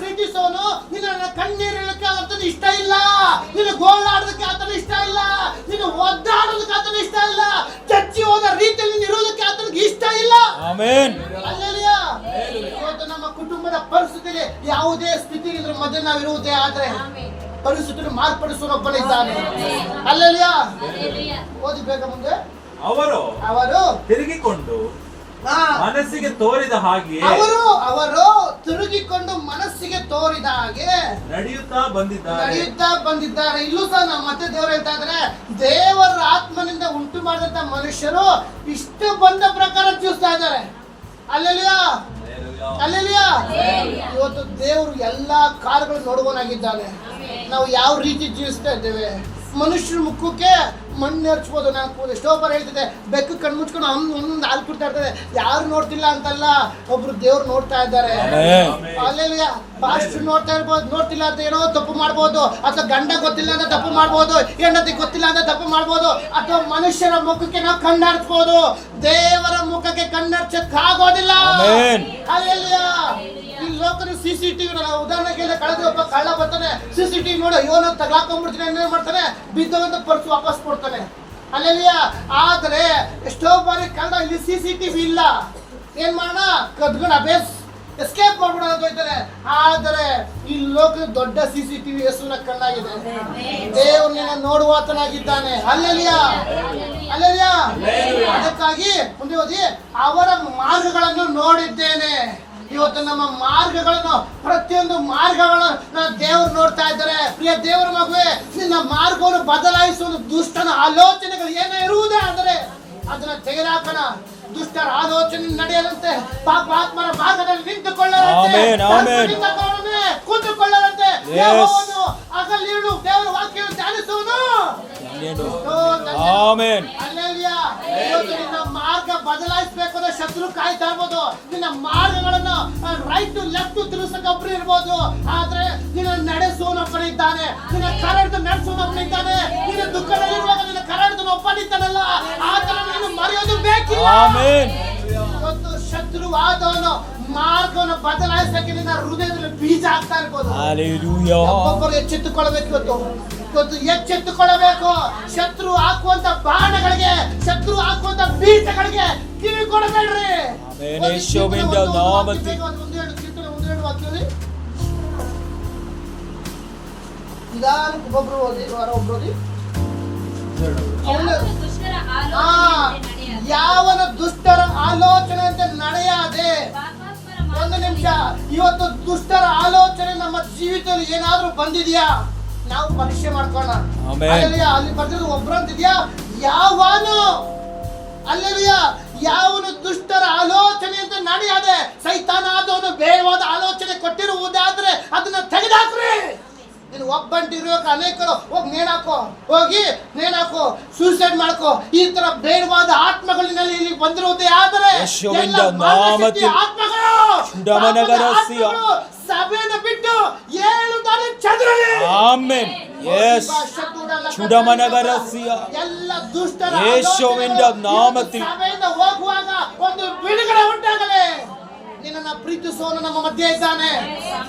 [SPEAKER 1] ಪ್ರೀತಿಸುವವನು ನಿನ್ನ ಕಣ್ಣೀರಿಡಕ್ಕೆ ಆತನ ಇಷ್ಟ ಇಲ್ಲ, ನಿನ್ನ ಗೋಳಾಡೋದಕ್ಕೆ ಆತನ ಇಷ್ಟ ಇಲ್ಲ, ನಿನ್ನ ಒದ್ದಾಡೋದಕ್ಕೆ ಆತನ ಇಷ್ಟ ಇಲ್ಲ, ಚಚ್ಚಿ ಹೋದ ರೀತಿಯಲ್ಲಿ ಇರುವುದಕ್ಕೆ ಆತನಿಗೆ ಇಷ್ಟ ಇಲ್ಲ. ಹಲ್ಲೆಲೂಯಾ. ಇವತ್ತು ನಮ್ಮ ಕುಟುಂಬದ ಪರಿಸ್ಥಿತಿಯಲ್ಲಿ ಯಾವುದೇ ಸ್ಥಿತಿ ಇದ್ರ ಮಧ್ಯೆ ನಾವು ಇರುವುದೇ ಆದ್ರೆ ಪರಿಸ್ಥಿತಿಯನ್ನು ಮಾರ್ಪಡಿಸುವೊಬ್ಬನಿದ್ದಾನೆ. ಹಲ್ಲೆಲೂಯಾ. ಓದಿ ಬೇಗ ಮುಂದೆ.
[SPEAKER 2] ಅವರು ತಿರುಗಿಕೊಂಡು ಮನಸ್ಸಿಗೆ ತೋರಿದ ಹಾಗೆ
[SPEAKER 1] ಅವರು ತಿರುಗಿಕೊಂಡು ಮನಸ್ಸಿಗೆ ತೋರಿದ ಹಾಗೆ
[SPEAKER 2] ನಡೆಯುತ್ತಾ
[SPEAKER 1] ಬಂದಿದ್ದಾರೆ. ಇಲ್ಲೂ ಸಹ ನಾವು ಮತ್ತೆ ದೇವರು ಹೇಳ್ತಾ ಇದ್ದಾರೆ, ದೇವರ ಆತ್ಮನಿಂದ ಉಂಟು ಮಾಡಿದಂತ ಮನುಷ್ಯರು ಇಷ್ಟ ಬಂದ ಪ್ರಕಾರ ಜೀವಿಸ್ತಾ ಇದ್ದಾರೆ. ಹಲ್ಲೆಲೂಯಾ. ಹಲ್ಲೆಲೂಯಾ. ಇವತ್ತು ದೇವರು ಎಲ್ಲಾ ಕಾರ್ಯಗಳು ನೋಡುವನಾಗಿದ್ದಾನೆ. ನಾವು ಯಾವ ರೀತಿ ಜೀವಿಸ್ತಾ ಇದ್ದೇವೆ. ಮನುಷ್ಯರ ಮುಖಕ್ಕೆ ಮಣ್ಣು ಎರಚ್ಬೋದು. ನಾನು ಎಷ್ಟೋ ಬಾರ ಹೇಳ್ತಿದ್ದೆ, ಬೆಕ್ಕು ಕಣ್ಣು ಮುಚ್ಕೊಂಡು ಒಂದು ಹಾಲು ಕೊಡ್ತಾ ಇರ್ತದೆ, ಯಾರು ನೋಡ್ತಿಲ್ಲ ಅಂತಲ್ಲ, ಒಬ್ರು ದೇವ್ರು ನೋಡ್ತಾ ಇದ್ದಾರೆ. ಹಲ್ಲೆಲೂಯಾ. ಪಾಸ್ಟರ್ ನೋಡ್ತಿಲ್ಲ ಅಂತ ಏನೋ ತಪ್ಪು ಮಾಡ್ಬೋದು, ಅಥವಾ ಗಂಡ ಗೊತ್ತಿಲ್ಲ ಅಂತ ತಪ್ಪು ಮಾಡ್ಬೋದು, ಹೆಂಡತಿ ಗೊತ್ತಿಲ್ಲ ಅಂತ ತಪ್ಪು ಮಾಡ್ಬೋದು, ಅಥವಾ ಮನುಷ್ಯರ ಮುಖಕ್ಕೆ ನಾವು ಕಣ್ಣಾಡ್ಸ್ಬೋದು, ದೇವರ ಮುಖಕ್ಕೆ ಕಣ್ಣಾಡ್ಸಕ್ಕಾಗೋದಿಲ್ಲ. ಹಲ್ಲೆಲೂಯಾ. ಈ ಲೋಕದ CCTV ಉದಾಹರಣೆಗೆ ಕಳೆದ ಒಬ್ಬ ಕಳ್ಳ ಬರ್ತಾನೆ, CCTV ನೋಡಿ ಇವನು ತಗ್ಲಾಕೊಂಡ್ಬಿಡ್ತಾನೆ, ಏನೇನು ಮಾಡ್ತಾನೆ, ಬಿದ್ದವಂತ ಪರ್ಸು ವಾಪಸ್ ಕೊಡ್ತಾನೆ. ಹಲ್ಲೆಲೂಯಾ. ಆದ್ರೆ ಎಷ್ಟೋ ಬಾರಿ ಕಳ್ಳ ಇಲ್ಲಿ CCTV ಇಲ್ಲ, ಏನ್ ಮಾಡೋಣ, ಕದ್ಕೊಂಡು ಅಭ್ಯಾಸ ಎಸ್ಕೇಪ್ ಮಾಡ್ಬಿಡೋಣ ಅಂತ ಹೋಗ್ತಾರೆ. ಆದರೆ ಈ ಲೋಕದ ದೊಡ್ಡ CCTV ಯೇಸುವಿನ ಕಣ್ಣಾಗಿದೆ. ದೇವರು ನಿನ್ನ ನೋಡುವಾತನಾಗಿದ್ದಾನೆ. ಹಲ್ಲೆಲೂಯಾ. ಹಲ್ಲೆಲೂಯಾ. ಅದಕ್ಕಾಗಿ ಮುಂದೆ ಓದಿ, ಅವರ ಮಾರ್ಗಗಳನ್ನು ನೋಡಿದ್ದೇನೆ. ಇವತ್ತು ನಮ್ಮ ಮಾರ್ಗಗಳನ್ನು, ಪ್ರತಿಯೊಂದು ಮಾರ್ಗಗಳನ್ನು ದೇವರು ನೋಡ್ತಾ ಇದ್ದಾರೆ. ಪ್ರಿಯ ದೇವರ ಮಗುವೆ, ನಿನ್ನ ಮಾರ್ಗವನ್ನು ಬದಲಾಯಿಸುವ ದುಷ್ಟನ ಆಲೋಚನೆಗಳು ಏನೇ ಇರುವುದೇ ಆದರೆ ಅದನ್ನ ತೆಗೆದಾಕೋಣ. ದುಷ್ಟರ ಆಲೋಚನೆ ನಡೆಯದಂತೆ, ಪಾಪಾತ್ಮರ ಮಾರ್ಗದಲ್ಲಿ ನಿಂತುಕೊಳ್ಳದಂತೆ, ಕೂತುಕೊಳ್ಳದಂತೆ ಹಗಲಿರುಳು ದೇವರ ವಾಕ್ಯವನ್ನು ಧ್ಯಾನಿಸುವನು. ಹಲ್ಲೆಲೂಯಾ. ಇವತ್ತು ನಿನ್ನ ಮಾರ್ಗ ಬದಲಾಯಿಸಬೇಕು ಅಂದ್ರೆ ಶತ್ರು ಕಾಯ್ತಾ ಇರ್ಬೋದು. ನಿನ್ನ ಮಾರ್ಗಗಳನ್ನು ರೈಟ್ ಟು ಲೆಫ್ಟ್ ತಿರುಗಿಸಕ್ಕೆ ಒಬ್ಬರು ಇರ್ಬೋದು, ಆದ್ರೆ ನಿನ್ನ ನಡೆಸುವನೊಬ್ಬನಿದ್ದಾನೆ, ನಿನ್ನ ಕರೆದು ನಡೆಸುವನೊಬ್ಬನಿದ್ದಾನೆ. ನಿನ್ನ ದುಃಖದಲ್ಲಿರುವಾಗ ನಿನ್ನ ಕರೆದು ಒಬ್ಬನಿದ್ದಾನಲ್ಲ, ಆತನ ನೀನು ಮರೆಯೋದು ಬೇಕಿಲ್ಲ. ಇವತ್ತು ಶತ್ರುವಾದವನು ಮಾರ್ಗವನ್ನು ಬದಲಾಯಿಸಕ್ಕೆ ನಿನ್ನ ಹೃದಯದಲ್ಲಿ ಬೀಜ ಆಗ್ತಾ ಇರ್ಬೋದು. ಒಬ್ಬೊಬ್ಬರು ಎಚ್ಚೆತ್ತುಕೊಳ್ಳಬೇಕು. ಇವತ್ತು ಎಚ್ಚೆತ್ತುಕೊಳ್ಳಬೇಕು. ಶತ್ರು ಹಾಕುವಂತ ಬಾಣಗಳಿಗೆ, ಶತ್ರು ಹಾಕುವಂತ ಬೀಜಗಳಿಗೆ ಕಿವಿ ಕೊಡಬೇಡ್ರಿ. ಒಬ್ಬೊಬ್ರು ಓದಿ, ಒಬ್ರು ಓದಿ. ಯಾವನ ದುಷ್ಟರ ಆಲೋಚನೆ ಅಂತ ನಡೆಯದೆ. ಒಂದು ನಿಮಿಷ, ಇವತ್ತು ದುಷ್ಟರ ಆಲೋಚನೆ ನಮ್ಮ ಜೀವಿತದಲ್ಲಿ ಏನಾದ್ರೂ ಬಂದಿದ್ಯಾ? ನಾವು ಪರೀಕ್ಷೆ ಮಾಡ್ಕೋಣ. ಅಲ್ಲಿ ಬರ್ತಿರೋದು ಒಬ್ರಂತಿದ್ಯಾ? ಯಾವನು, ಅಲ್ಲೆಲೂಯಾ, ಯಾವನು ದುಷ್ಟರ ಆಲೋಚನೆ ಅಂತ ನಡೆಯದೆ ಸೈತಾನ ಆದವನು ಬೇಡವಾದ ಆಲೋಚನೆ ಕೊಟ್ಟಿರುವುದಾದ್ರೆ ಅದನ್ನ ತೆಗೆದಾಕ್ರಿ. ನೀನು ಒಬ್ಬಂಟಿರುವಾಗ ಅನೇಕರು ಹೋಗಿ ನೇಣಾಕೋ, ಸೂಸೈಡ್ ಮಾಡ್ಕೋ. ಈ ತರ ಬೇಡವಾದ ಆತ್ಮಗಳಿನಲ್ಲಿ ಇಲ್ಲಿ ಬಂದಿರುವುದೇ ಆದರೆ ಆತ್ಮಗಳು ಸಭೆಯನ್ನು ಬಿಟ್ಟು 7 ದಾರಿ ಚದುರಲಿ.
[SPEAKER 3] ಆಮೆನ್. ಯೆಸ್.
[SPEAKER 1] ಎಲ್ಲ ದುಷ್ಟರ
[SPEAKER 3] ಯೇಸುವಿನ ನಾಮದಲ್ಲಿ
[SPEAKER 1] ಸಭೆಯಿಂದ ಹೋಗುವಾಗ ಒಂದು ಬಿಡುಗಡೆ ಉಂಟಾಗಲಿ. ನಿನ್ನನ್ನು ಪ್ರೀತಿಸುವವನು ನಮ್ಮ ಮಧ್ಯೆ ಇದ್ದಾನೆ.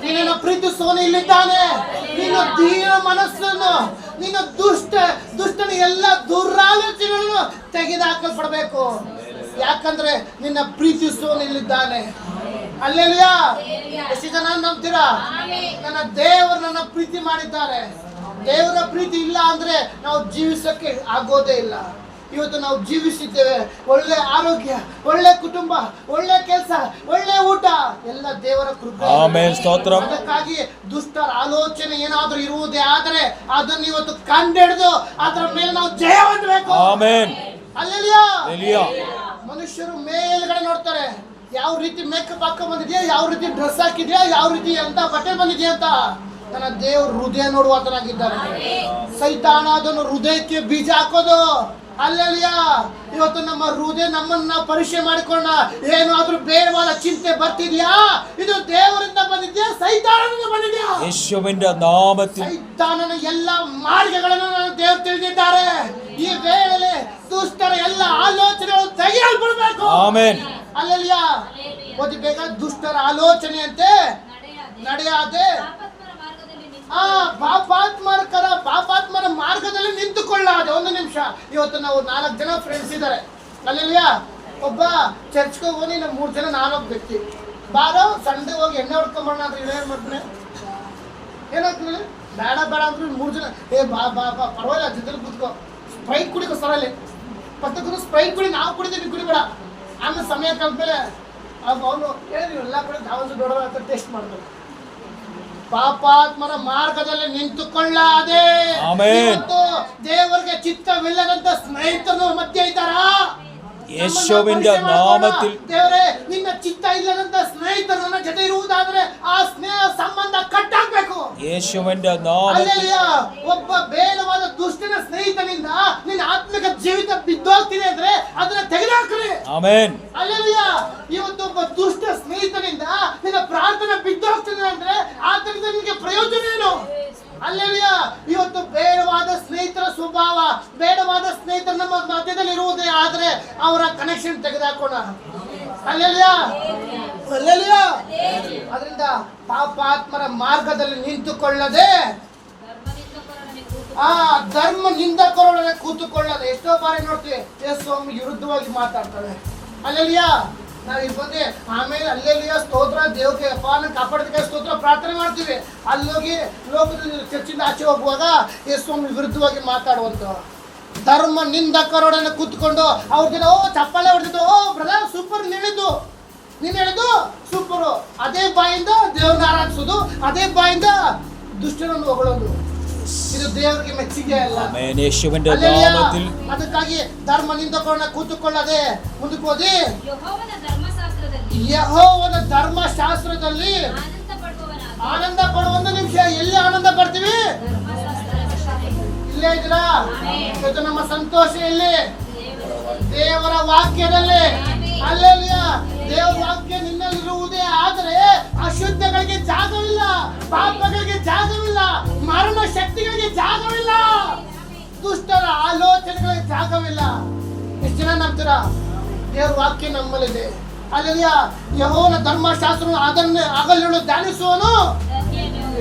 [SPEAKER 1] ನಿನ್ನನ್ನು ಪ್ರೀತಿಸುವವನು ಇಲ್ಲಿದ್ದಾನೆ. ನಿನ್ನ ದೀನ ಮನಸ್ಸನ್ನು, ನಿನ್ನ ದುಷ್ಟನ ಎಲ್ಲ ದುರಾಲೋಚನೆಗಳನ್ನು ತೆಗೆದುಹಾಕಲ್ಪಡಬೇಕು. ಯಾಕಂದ್ರೆ ನಿನ್ನ ಪ್ರೀತಿಸುವವನು ಇಲ್ಲಿದ್ದಾನೆ. ಹಲ್ಲೆಲೂಯಾ. ಎಷ್ಟು ಜನ ನಂಬ್ತೀರಾ? ನನ್ನ ದೇವರು ನನ್ನ ಪ್ರೀತಿ ಮಾಡಿದ್ದಾರೆ. ದೇವರ ಪ್ರೀತಿ ಇಲ್ಲ ಅಂದ್ರೆ ನಾವು ಜೀವಿಸಕ್ಕೆ ಆಗೋದೇ ಇಲ್ಲ. ಇವತ್ತು ನಾವು ಜೀವಿಸಿದ್ದೇವೆ. ಒಳ್ಳೆ ಆರೋಗ್ಯ, ಒಳ್ಳೆ ಕುಟುಂಬ, ಒಳ್ಳೆ ಕೆಲಸ, ಒಳ್ಳೆ ಊಟ, ಎಲ್ಲ ದೇವರ ಕೃಪೆ.
[SPEAKER 3] ಆಮೆನ್. ಸ್ತೋತ್ರ.
[SPEAKER 1] ಅದಕ್ಕಾಗಿ ದುಷ್ಟರ ಆಲೋಚನೆ ಏನಾದ್ರೂ ಇರುವುದೇ ಆದರೆ ಅದನ್ನು ಇವತ್ತು ಕಂಡಿಡಿದು ಅದರ ಮೇಲೆ ನಾವು ಜಯ ಹೊಂದಬೇಕು.
[SPEAKER 3] ಆಮೆನ್.
[SPEAKER 1] ಹಲ್ಲೆಲೂಯಾ. ಮನುಷ್ಯರು ಮೇಲ್ಗಡೆ ನೋಡ್ತಾರೆ, ಯಾವ ರೀತಿ ಮೇಕಪ್ ಹಾಕೊಂಡ್ ಬಂದಿದ್ಯಾ, ಯಾವ ರೀತಿ ಡ್ರೆಸ್ ಹಾಕಿದ್ಯಾ, ಯಾವ ರೀತಿ ಅಂತ ಬಟ್ಟೆ ಬಂದಿದ್ಯಾ ಅಂತ. ನನ್ನ ದೇವರು ಹೃದಯ ನೋಡುವಾತನಾಗಿದ್ದಾನೆ. ಸೈತಾನ ಅದನ್ನು ಹೃದಯಕ್ಕೆ ಬೀಜ ಹಾಕೋದು. ಅಲ್ಲೆಲಿಯಾ, ಇವತ್ತು ನಮ್ಮ ಹೃದಯ ನಮ್ಮನ್ನ ಪರೀಕ್ಷೆ ಮಾಡಿಕೊಂಡ ಏನಾದ್ರೂ ಬೇಡವಾದ ಚಿಂತೆ ಬರ್ತಿದ್ಯಾ? ಇದು ದೇವರಿಂದ ಬಂದಿದ್ಯಾ ಸೈತಾನನಿಂದ ಬಂದಿದ್ಯಾ?
[SPEAKER 3] ಯೇಸುವಿನ ನಾಮത്തിൽ
[SPEAKER 1] ಸೈತಾನನ ಎಲ್ಲ ಮಾರ್ಗಗಳನ್ನು ದೇವರು ತಿಳಿದಿದ್ದಾರೆ. ಈ ವೇಳೆಯಲ್ಲಿ ದುಷ್ಟರ ಎಲ್ಲ ಆಲೋಚನೆಗಳು ತೆಗೆಯಲ್ಪಡಬೇಕು.
[SPEAKER 3] ಆಮೆನ್.
[SPEAKER 1] ಅಲ್ಲೆಲಿಯಾ, ಓದಿಬೇಕಾದ ದುಷ್ಟರ ಆಲೋಚನೆಯಂತೆ ನಡೆಯದೆ ಪಾಪಾತ್ಮರ ಮಾರ್ಗದಲ್ಲಿ ನಿಂತುಕೊಳ್ಳಾದೆ. ಒಂದು ನಿಮಿಷ, ಇವತ್ತು ನಾವು 4 ಜನ ಫ್ರೆಂಡ್ಸ್ ಇದ್ದಾರೆ. ಅಲ್ಲೆಲಿಯಾ, ಒಬ್ಬ ಚರ್ಚ್ಗೆ ಹೋಗಿ ನಮ್ಮ 3 ಜನ ನಾನೊಬ್ಬ ವ್ಯಕ್ತಿ ಬಾರೋ ಸಂಡೆ ಹೋಗಿ ಎಣ್ಣೆ ಹೊಡ್ಕೊಂಬರೋಣ ಅಂದ್ರೆ ಏನ್ ಮಾಡ್ತಾನೆ, ಏನಾಗ್ತದೆ ಬೇಡ ಬೇಡ ಅಂದ್ರೆ 3 ಜನ ಬಾ ಬಾ ಬಾ ಪರವಾಗಿಲ್ಲ ಜೊತೆ ಕೂತ್ಕೋ, ಸ್ಪ್ರೈಟ್ ಕುಡಿಕೋ ಸರಲ್ಲಿ ಪತ್ತಕ್ಕೂ ಸ್ಪ್ರೈಟ್ ಕುಡಿ, ನಾವು ಕುಡಿದೀವಿ ಕುಡಿಬೇಡ. ಆಮೇಲೆ ಸಮಯ ಕಲ್ಮೇಲೆ ಅವನು ಹೇಳಿದ್ವಿ ಎಲ್ಲ ಕಡೆ ಧಾವಂಸ ದೊಡ್ಡ ಟೇಸ್ಟ್ ಮಾಡ್ತಾರೆ. ಪಾಪಾತ್ಮರ ಮಾರ್ಗದಲ್ಲಿ ನಿಂತುಕೊಳ್ಳಾದೆ. ದೇವರಿಗೆ ಚಿತ್ತವಿಲ್ಲದಂತ ಸ್ನೇಹಿತರು ಮಧ್ಯೆ ಇದ್ದಾರಾ?
[SPEAKER 3] ಯೇಸುವಿನ ನಾಮത്തിൽ
[SPEAKER 1] ದೇವರೇ, ನಿನ್ನ ಚಿತ್ತ ಇಲ್ಲದಂತ ಸ್ನೇಹಿತರು ನನ್ನ ಜೊತೆ ಇರುವುದಾದ್ರೆ ಆ ಸ್ನೇಹ ಸಂಬಂಧ ಕಟ್ಟಾಗಬೇಕು.
[SPEAKER 3] ಯೇಸುವಿನ ನಾಮത്തിൽ
[SPEAKER 1] ಒಬ್ಬ ಬೇಡವಾದ ದುಷ್ಟನ ಸ್ನೇಹಿತನಿಂದ ನಿನ್ನ ಆತ್ಮಿಕ ಜೀವಿತ ಬಿದ್ದೋಗ್ತಿದೆ ಅಂದ್ರೆ ಅದನ್ನ ತೆಗೆದುಹಾಕ್ರಿ.
[SPEAKER 3] ಆಮೆನ್.
[SPEAKER 1] ಅಲ್ಲೆಲಿಯಾ, ಇವತ್ತು ಒಬ್ಬ ದುಷ್ಟ ಸ್ನೇಹಿತನಿಂದ ನಿನ್ನ ಪ್ರಾರ್ಥನೆ ಬಿದ್ದೋಗ್ತಿದೆ ಅಂದ್ರೆ ಆತನಿಂದ ನಿನಗೆ ಪ್ರಯೋಜನ ಏನು? ಅಲ್ಲೆಲಿಯಾ, ಇವತ್ತು ಬೇಡವಾದ ಸ್ನೇಹಿತರ ಸ್ವಭಾವ, ಬೇಡವಾದ ಸ್ನೇಹಿತರು ನಮ್ಮ ಮಧ್ಯದಲ್ಲಿ ಇರುವುದೇ ಆದ್ರೆ ಅವರ ಕನೆಕ್ಷನ್ ತೆಗೆದುಹಾಕೋಣ. ಅಲ್ಲೆಲಿಯಾ, ಅಲ್ಲೆಲಿಯಾ. ಅದರಿಂದ ಪಾಪಾತ್ಮರ ಮಾರ್ಗದಲ್ಲಿ ನಿಂತುಕೊಳ್ಳದೆ ಧರ್ಮ ನಿಂದಕರೊಡನೆ ಕೂತುಕೊಳ್ಳದೆ. ಎಷ್ಟೋ ಬಾರಿ ನೋಡ್ತೀವಿ ಯೇಸು ಸ್ವಾಮಿ ವಿರುದ್ಧವಾಗಿ ಮಾತಾಡ್ತಾರೆ. ಅಲ್ಲೆಲಿಯಾ, ನಾವು ಇಲ್ಲಿ ಬಂದು ಆಮೇಲೆ ಅಲ್ಲೆಲ್ಲಿಯ ಸ್ತೋತ್ರ ದೇವಕ್ಕೆ ಅಪ್ಪನ ಕಾಪಾಡೋದಕ್ಕೆ ಸ್ತೋತ್ರ ಪ್ರಾರ್ಥನೆ ಮಾಡ್ತೀವಿ. ಅಲ್ಲೋಗಿ ಲೋಕದ ಚರ್ಚಿಂದ ಆಚೆ ಹೋಗುವಾಗ ಯೇಸು ಸ್ವಾಮಿ ವಿರುದ್ಧವಾಗಿ ಮಾತಾಡುವಂತ ಧರ್ಮ ನಿಂದಕರೊಡನೆ ಕೂತ್ಕೊಂಡು ಅವ್ರ ಜನ ಚಪ್ಪಾಳೆ ಹೊಡೆದಿದ್ದು, ಬ್ರದರ್ ಸೂಪರ್ ನೀನು ಹೇಳಿದ್ದು ಸೂಪರು. ಅದೇ ಬಾಯಿಂದ ದೇವ್ರನ್ನ ಆರಾಧಿಸೋದು, ಅದೇ ಬಾಯಿಂದ ದುಷ್ಟರನ್ನು ಹೊಗಳೋದು, ಇದು ದೇವರಿಗೆ ಮೆಚ್ಚುಗೆ ಅಲ್ಲ. ಅದಕ್ಕಾಗಿ ಧರ್ಮ ನಿಂದಕರೊಡನೆ ಕೂತುಕೊಳ್ಳದೆ ಮುಂದಕ್ಕೆ ಹೋದಿ ಯೆಹೋವನ ಧರ್ಮಶಾಸ್ತ್ರದಲ್ಲಿ ಆನಂದ ಪಡುವ. ಒಂದು ನಿಮಿಷ, ಎಲ್ಲಿ ಆನಂದ ಪಡ್ತೀವಿ? ಇಲ್ಲೇ ಇದ್ದೀರಾ? ಇವತ್ತು ನಮ್ಮ ಸಂತೋಷ ಎಲ್ಲಿ? ದೇವರ ವಾಕ್ಯದಲ್ಲಿ. ಅಲ್ಲೆಲ್ಲಿಯಾ, ದೇವರ ವಾಕ್ಯ ನಿನ್ನಲ್ಲಿರುವುದೇ ಆದರೆ ಅಶುದ್ಧಗಳಿಗೆ ಜಾಗವಿಲ್ಲ, ಪಾಪಗಳಿಗೆ ಜಾಗವಿಲ್ಲ, ಮರಣ ಶಕ್ತಿಗಳಿಗೆ ಜಾಗವಿಲ್ಲ, ದುಷ್ಟರ ಆಲೋಚನೆಗಳಿಗೆ ಜಾಗವಿಲ್ಲ. ಎಷ್ಟು ಜನ ನಂಬ್ತೀರಾ? ದೇವರ ವಾಕ್ಯ ನಮ್ಮಲ್ಲಿದೆ. ಅಲ್ಲೆಲ್ಲಿಯಾ, ಯೆಹೋವನ ಧರ್ಮಶಾಸ್ತ್ರ ಅದನ್ನೇ ಹಗಲಿರುಳು ಧ್ಯಾನಿಸುವನು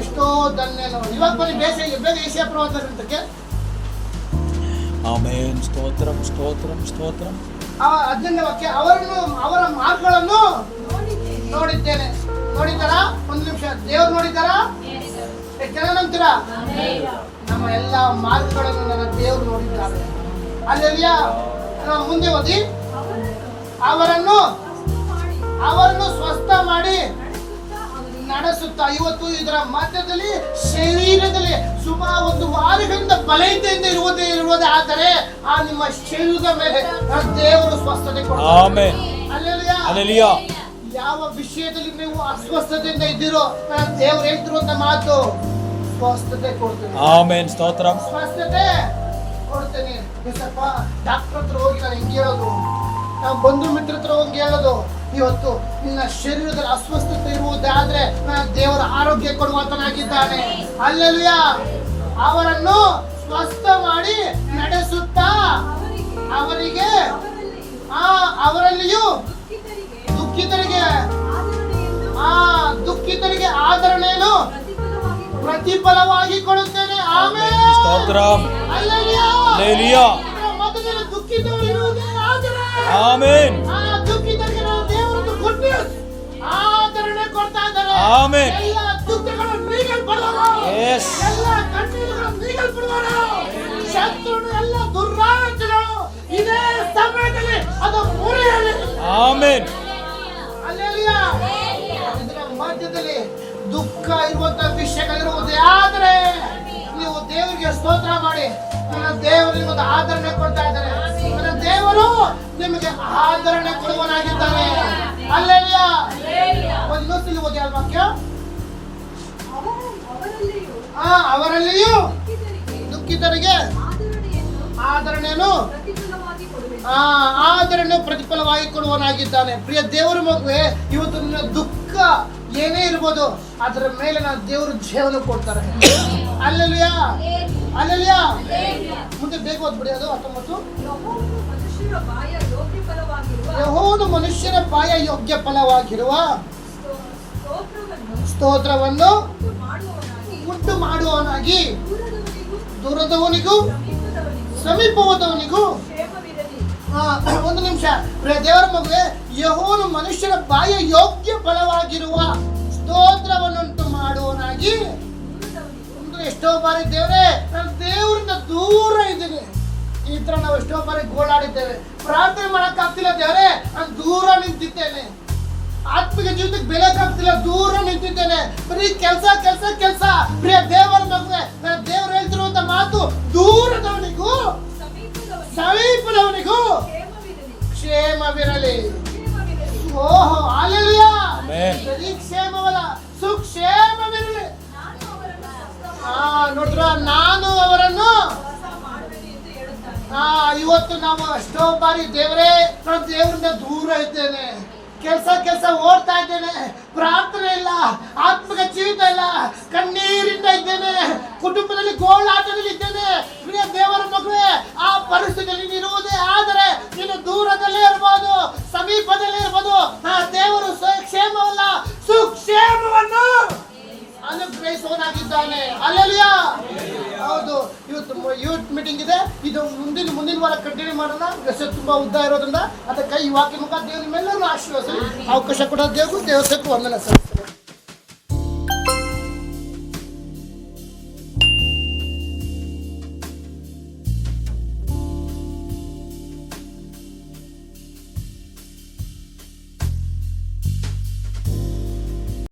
[SPEAKER 1] ಎಷ್ಟೋ ಧನ್ಯನು. ಇವಾಗ ಬನ್ನಿ ಬೇಗ ಏಷ್ಯಾ ಪ್ರವಾದಕ್ಕೆ.
[SPEAKER 3] ಆಮೆನ್. ಸ್ತೋತ್ರಂ ಸ್ತೋತ್ರಂ ಸ್ತೋತ್ರಂ.
[SPEAKER 1] 15ನೇ ವಾಕ್ಯ, ಅವರ ಮಾರ್ಗಗಳನ್ನು ನೋಡಿದ್ದೇನೆ. ನೋಡಿದ್ದಾರಾ? ಒಂದು ನಿಮಿಷ, ದೇವ್ರು ನೋಡಿದ್ದಾರಾ? ಎಷ್ಟು ಜನ ನಂಬ್ತೀರಾ? ನಮ್ಮ ಎಲ್ಲ ಮಾರ್ಗಗಳನ್ನು ನನ್ನ ದೇವ್ರು ನೋಡಿದ್ದಾರೆ. ಅಲ್ಲೆಲ್ಲಿಯಾ, ಮುಂದೆ ಓದಿ, ಅವರನ್ನು ಸ್ವಸ್ಥ ಮಾಡಿ ನಡೆಸುತ್ತಾ. ಇವತ್ತು ಇದರ ಮಧ್ಯದಲ್ಲಿ ಶರೀರದಲ್ಲಿ ಸುಮಾರು 1 ವಾರಗಳಿಂದ ಬಲಹೀನತೆಯಿಂದ ಇರುವುದೇ ಆದರೆ ಆ ನಿಮ್ಮ ಶರೀರದ ಮೇಲೆ ದೇವರು ಸ್ವಸ್ಥತೆ ಕೊಡ್ತಾರೆ.
[SPEAKER 3] ಅಲ್ಲೆಲಿಯಾ,
[SPEAKER 1] ಯಾವ ವಿಷಯದಲ್ಲಿ ನೀವು ಅಸ್ವಸ್ಥತೆಯಿಂದ ಇದ್ದೀರೋ ದೇವರು ಹೇಳ್ತಿರುವಂತ ಮಾತು, ಸ್ವಸ್ಥತೆ ಕೊಡ್ತೇನೆ.
[SPEAKER 3] ಆಮೆನ್. ಸ್ತೋತ್ರಂ.
[SPEAKER 1] ಸ್ವಸ್ಥತೆ ಕೊಡ್ತೇನೆ. ಸ್ವಲ್ಪ ಡಾಕ್ಟರ್ ಹತ್ರ ಹೋಗಿ ನಾನು ಹಿಂಗೆ ಹೇಳೋದು, ನಾವು ಬಂಧು ಮಿತ್ರ ಹತ್ರ ಹೋಗಿ ಹೇಳೋದು, ಇವತ್ತು ನಿನ್ನ ಶರೀರದಲ್ಲಿ ಅಸ್ವಸ್ಥತೆ ಇರುವುದಾದ್ರೆ ದೇವರ ಆರೋಗ್ಯ ಕೊಡುವಾತನಾಗಿದ್ದಾನೆ. ಅಲ್ಲೆಲ್ಲೂಯಾ, ಅವರನ್ನು ಸ್ವಸ್ಥ ಮಾಡಿ ನಡೆಸುತ್ತಾ ಅವರಿಗೆ ಅವರಲ್ಲಿಯೂ ದುಃಖಿತರಿಗೆ ಆದರಣೆಯನ್ನು ಪ್ರತಿಫಲವಾಗಿ ಕೊಡುತ್ತೇನೆ. ಆಮೆನ್.
[SPEAKER 3] ಸ್ತೋತ್ರಂ.
[SPEAKER 1] ಅಲ್ಲೆಲ್ಲೂಯಾ. ಮೊದಲು ದುಃಖಿತರು ಇರುವುದೇ ಆದರೆ
[SPEAKER 3] ಆಮೆನ್.
[SPEAKER 1] ದುಃಖಿತರಿಗೆ ನಾವು ದೇವರನ್ನು ಕೊಟ್ಟು ಆದರಣೆ ಕೊಡ್ತಾ ಇದ್ದಾರೆ.
[SPEAKER 3] ಆಮೆನ್.
[SPEAKER 1] ಎಲ್ಲ ದುಃಖಗಳು ನೀಗಲ್ಪಡುವರು, ಎಲ್ಲ ಕಣ್ಣೀರುಗಳು ನೀಗಲ್ಪಡುವರು, ಶತ್ರುಗಳು ಎಲ್ಲ ದುರಾಲೋಚನೆಗಳು ಇದೇ ಸಮಯದಲ್ಲಿ ಅದು ಮುರಿಯಲಿ.
[SPEAKER 3] ಆಮೆನ್.
[SPEAKER 1] ಅಲ್ಲೆಲ್ಲೂಯಾ. ಇದರ ಮಧ್ಯದಲ್ಲಿ ದುಃಖ ಇರುವಂತ ವಿಷಯಗಳಿರುವುದೇ ಆದರೆ ನೀವು ದೇವರಿಗೆ ಸ್ತೋತ್ರ ಮಾಡಿ. ನನ್ನ ದೇವರು ನಿಮಗೆ ಆದರಣೆ ಕೊಡ್ತಾ ಇದ್ದಾರೆ. ನನ್ನ ದೇವರು ನಿಮಗೆ ಆದರಣೆ ಕೊಡುವನಾಗಿದ್ದಾನೆ. ಅಲ್ಲೆಲ್ಲೂಯಾ. ಒಂದು ಇನ್ನೊಂದ್ಸಲಿ ಓದಿ ವಾಕ್ಯ. ಅವರಲ್ಲಿಯೂ
[SPEAKER 4] ದುಃಖಿತರಿಗೆ
[SPEAKER 1] ದುಃಖಿತರಿಗೆ ಆದರಣೆಯನ್ನು ಆದರಣೆ ಪ್ರತಿಫಲವಾಗಿ ಕೊಡುವನಾಗಿದ್ದಾನೆ. ಪ್ರಿಯ ದೇವರ ಮಗುವೆ, ಇವತ್ತು ನಿನ್ನ ದುಃಖ ಏನೇ ಇರ್ಬೋದು, ಅದರ ಮೇಲೆ ನಾನು ದೇವರು ಜೀವನ ಕೊಡ್ತಾರೆ. ಅಲ್ಲೆಲ್ಲುಯಾ, ಅಲ್ಲೆಲ್ಲುಯಾ. ಮುಂದೆ ಬೇಗ ಓದ್ಬಿಡಿ. ಅದು 19. ಯೆಹೋವನು ಮನುಷ್ಯರ ಬಾಯ ಯೋಗ್ಯ ಫಲವಾಗಿರುವ ಸ್ತೋತ್ರವನ್ನು ಉಂಟು ಮಾಡುವವನಾಗಿ ದೂರದವನಿಗೂ ಸಮೀಪವಾದವನಿಗೂ. ಒಂದು ನಿಮಿಷ. ದೇವರ ಮಗುವೆ, ಯೆಹೋವನು ಮನುಷ್ಯರ ಬಾಯ ಯೋಗ್ಯ ಫಲವಾಗಿರುವ ಸ್ತೋತ್ರವನ್ನುಂಟು ಮಾಡುವವನಾಗಿ. ಎಷ್ಟೋ ಬಾರಿ ದೇವರೇ, ನಾನು ದೇವರಿಂದ ದೂರ ಇದ್ದೀನಿ, ಈ ತರ ನಾವು ಎಷ್ಟೋ ಬಾರಿ ಗೋಳಾಡಿದ್ದೇವೆ. ಪ್ರಾರ್ಥನೆ ಮಾಡಕ್ಕಾಗ್ತಿಲ್ಲ ದೇವರೇ, ನಾನು ದೂರ ನಿಂತಿದ್ದೇನೆ. ಆತ್ಮಿಕ ಜೀವಿತಕ್ಕೆ ಬೆಳಕಾಗ್ತಿಲ್ಲ, ದೂರ ನಿಂತಿದ್ದೇನೆ. ಬರೀ ಕೆಲಸ ಕೆಲಸ ಕೆಲಸ. ಪ್ರಿಯ ದೇವರ ಮಗುವೆ, ದೇವರು ಹೇಳ್ತಿರುವಂತ ಮಾತು, ದೂರದವನಿಗೂ ಸಮೀಪದವನಿಗೂ ಕ್ಷೇಮವಿರಲಿ. ಓಹೋ, ಅಲ್ಲೆಲ್ಲುಯಾ. ಬರೀ ಕ್ಷೇಮವಲ್ಲ, ಸುಕ್ಷೇಮವಿರಲಿ. ನೋಡ್ರ, ನಾನು ಅವರನ್ನು ಇವತ್ತು ನಾವು ಎಷ್ಟೋ ಬಾರಿ ದೇವರೇ, ನಾನು ದೇವರಿಂದ ದೂರ ಇದ್ದೇನೆ, ಕೆಲಸ ಓಡ್ತಾ ಇದ್ದೇನೆ, ಪ್ರಾರ್ಥನೆ ಇಲ್ಲ, ಆತ್ಮಿಕ ಜೀವಿತ ಇಲ್ಲ, ಕಣ್ಣೀರಿಂದ ಇದ್ದೇನೆ, ಕುಟುಂಬದಲ್ಲಿ ಗೋಳಾಟದಲ್ಲಿ ಇದ್ದೇನೆ. ಪ್ರಿಯ ದೇವರ ಮಗುವೆ, ಆ ಪರಿಸ್ಥಿತಿಯಲ್ಲಿ ನೀರುವುದೇ ಆದರೆ ನೀನು ದೂರದಲ್ಲೇ ಇರ್ಬೋದು, ಸಮೀಪದಲ್ಲೇ ಇರ್ಬೋದು. ದೇವರು ಕ್ಷೇಮವಲ್ಲ, ಸುಕ್ಷೇಮವನ್ನು ಅನುಗ್ರಹಿಸುವನಾಗಿದ್ದಾನೆ. ಅಲ್ಲೆಲ್ಲುಯಾ. ಹೌದು, ಇವತ್ತು ಯೂತ್ ಮೀಟಿಂಗ್ ಇದೆ. ಇದು ಮುಂದಿನ ವಾರ ಕಂಟಿನ್ಯೂ ಮಾಡೋಣ. ತುಂಬಾ ಉದ್ದ ಇರೋದ್ರಿಂದ ಅದಕ್ಕೆ ಈ ವಾಕ್ಯ ಮುಖ ದೇವರು ನಿಮ್ಮೆಲ್ಲರೂ ಆಶೀರ್ವದಿಸಲಿ. ಅವಕಾಶ ಕೊಡೋ ದೇವರು ವಂದನೆ ಸರ್.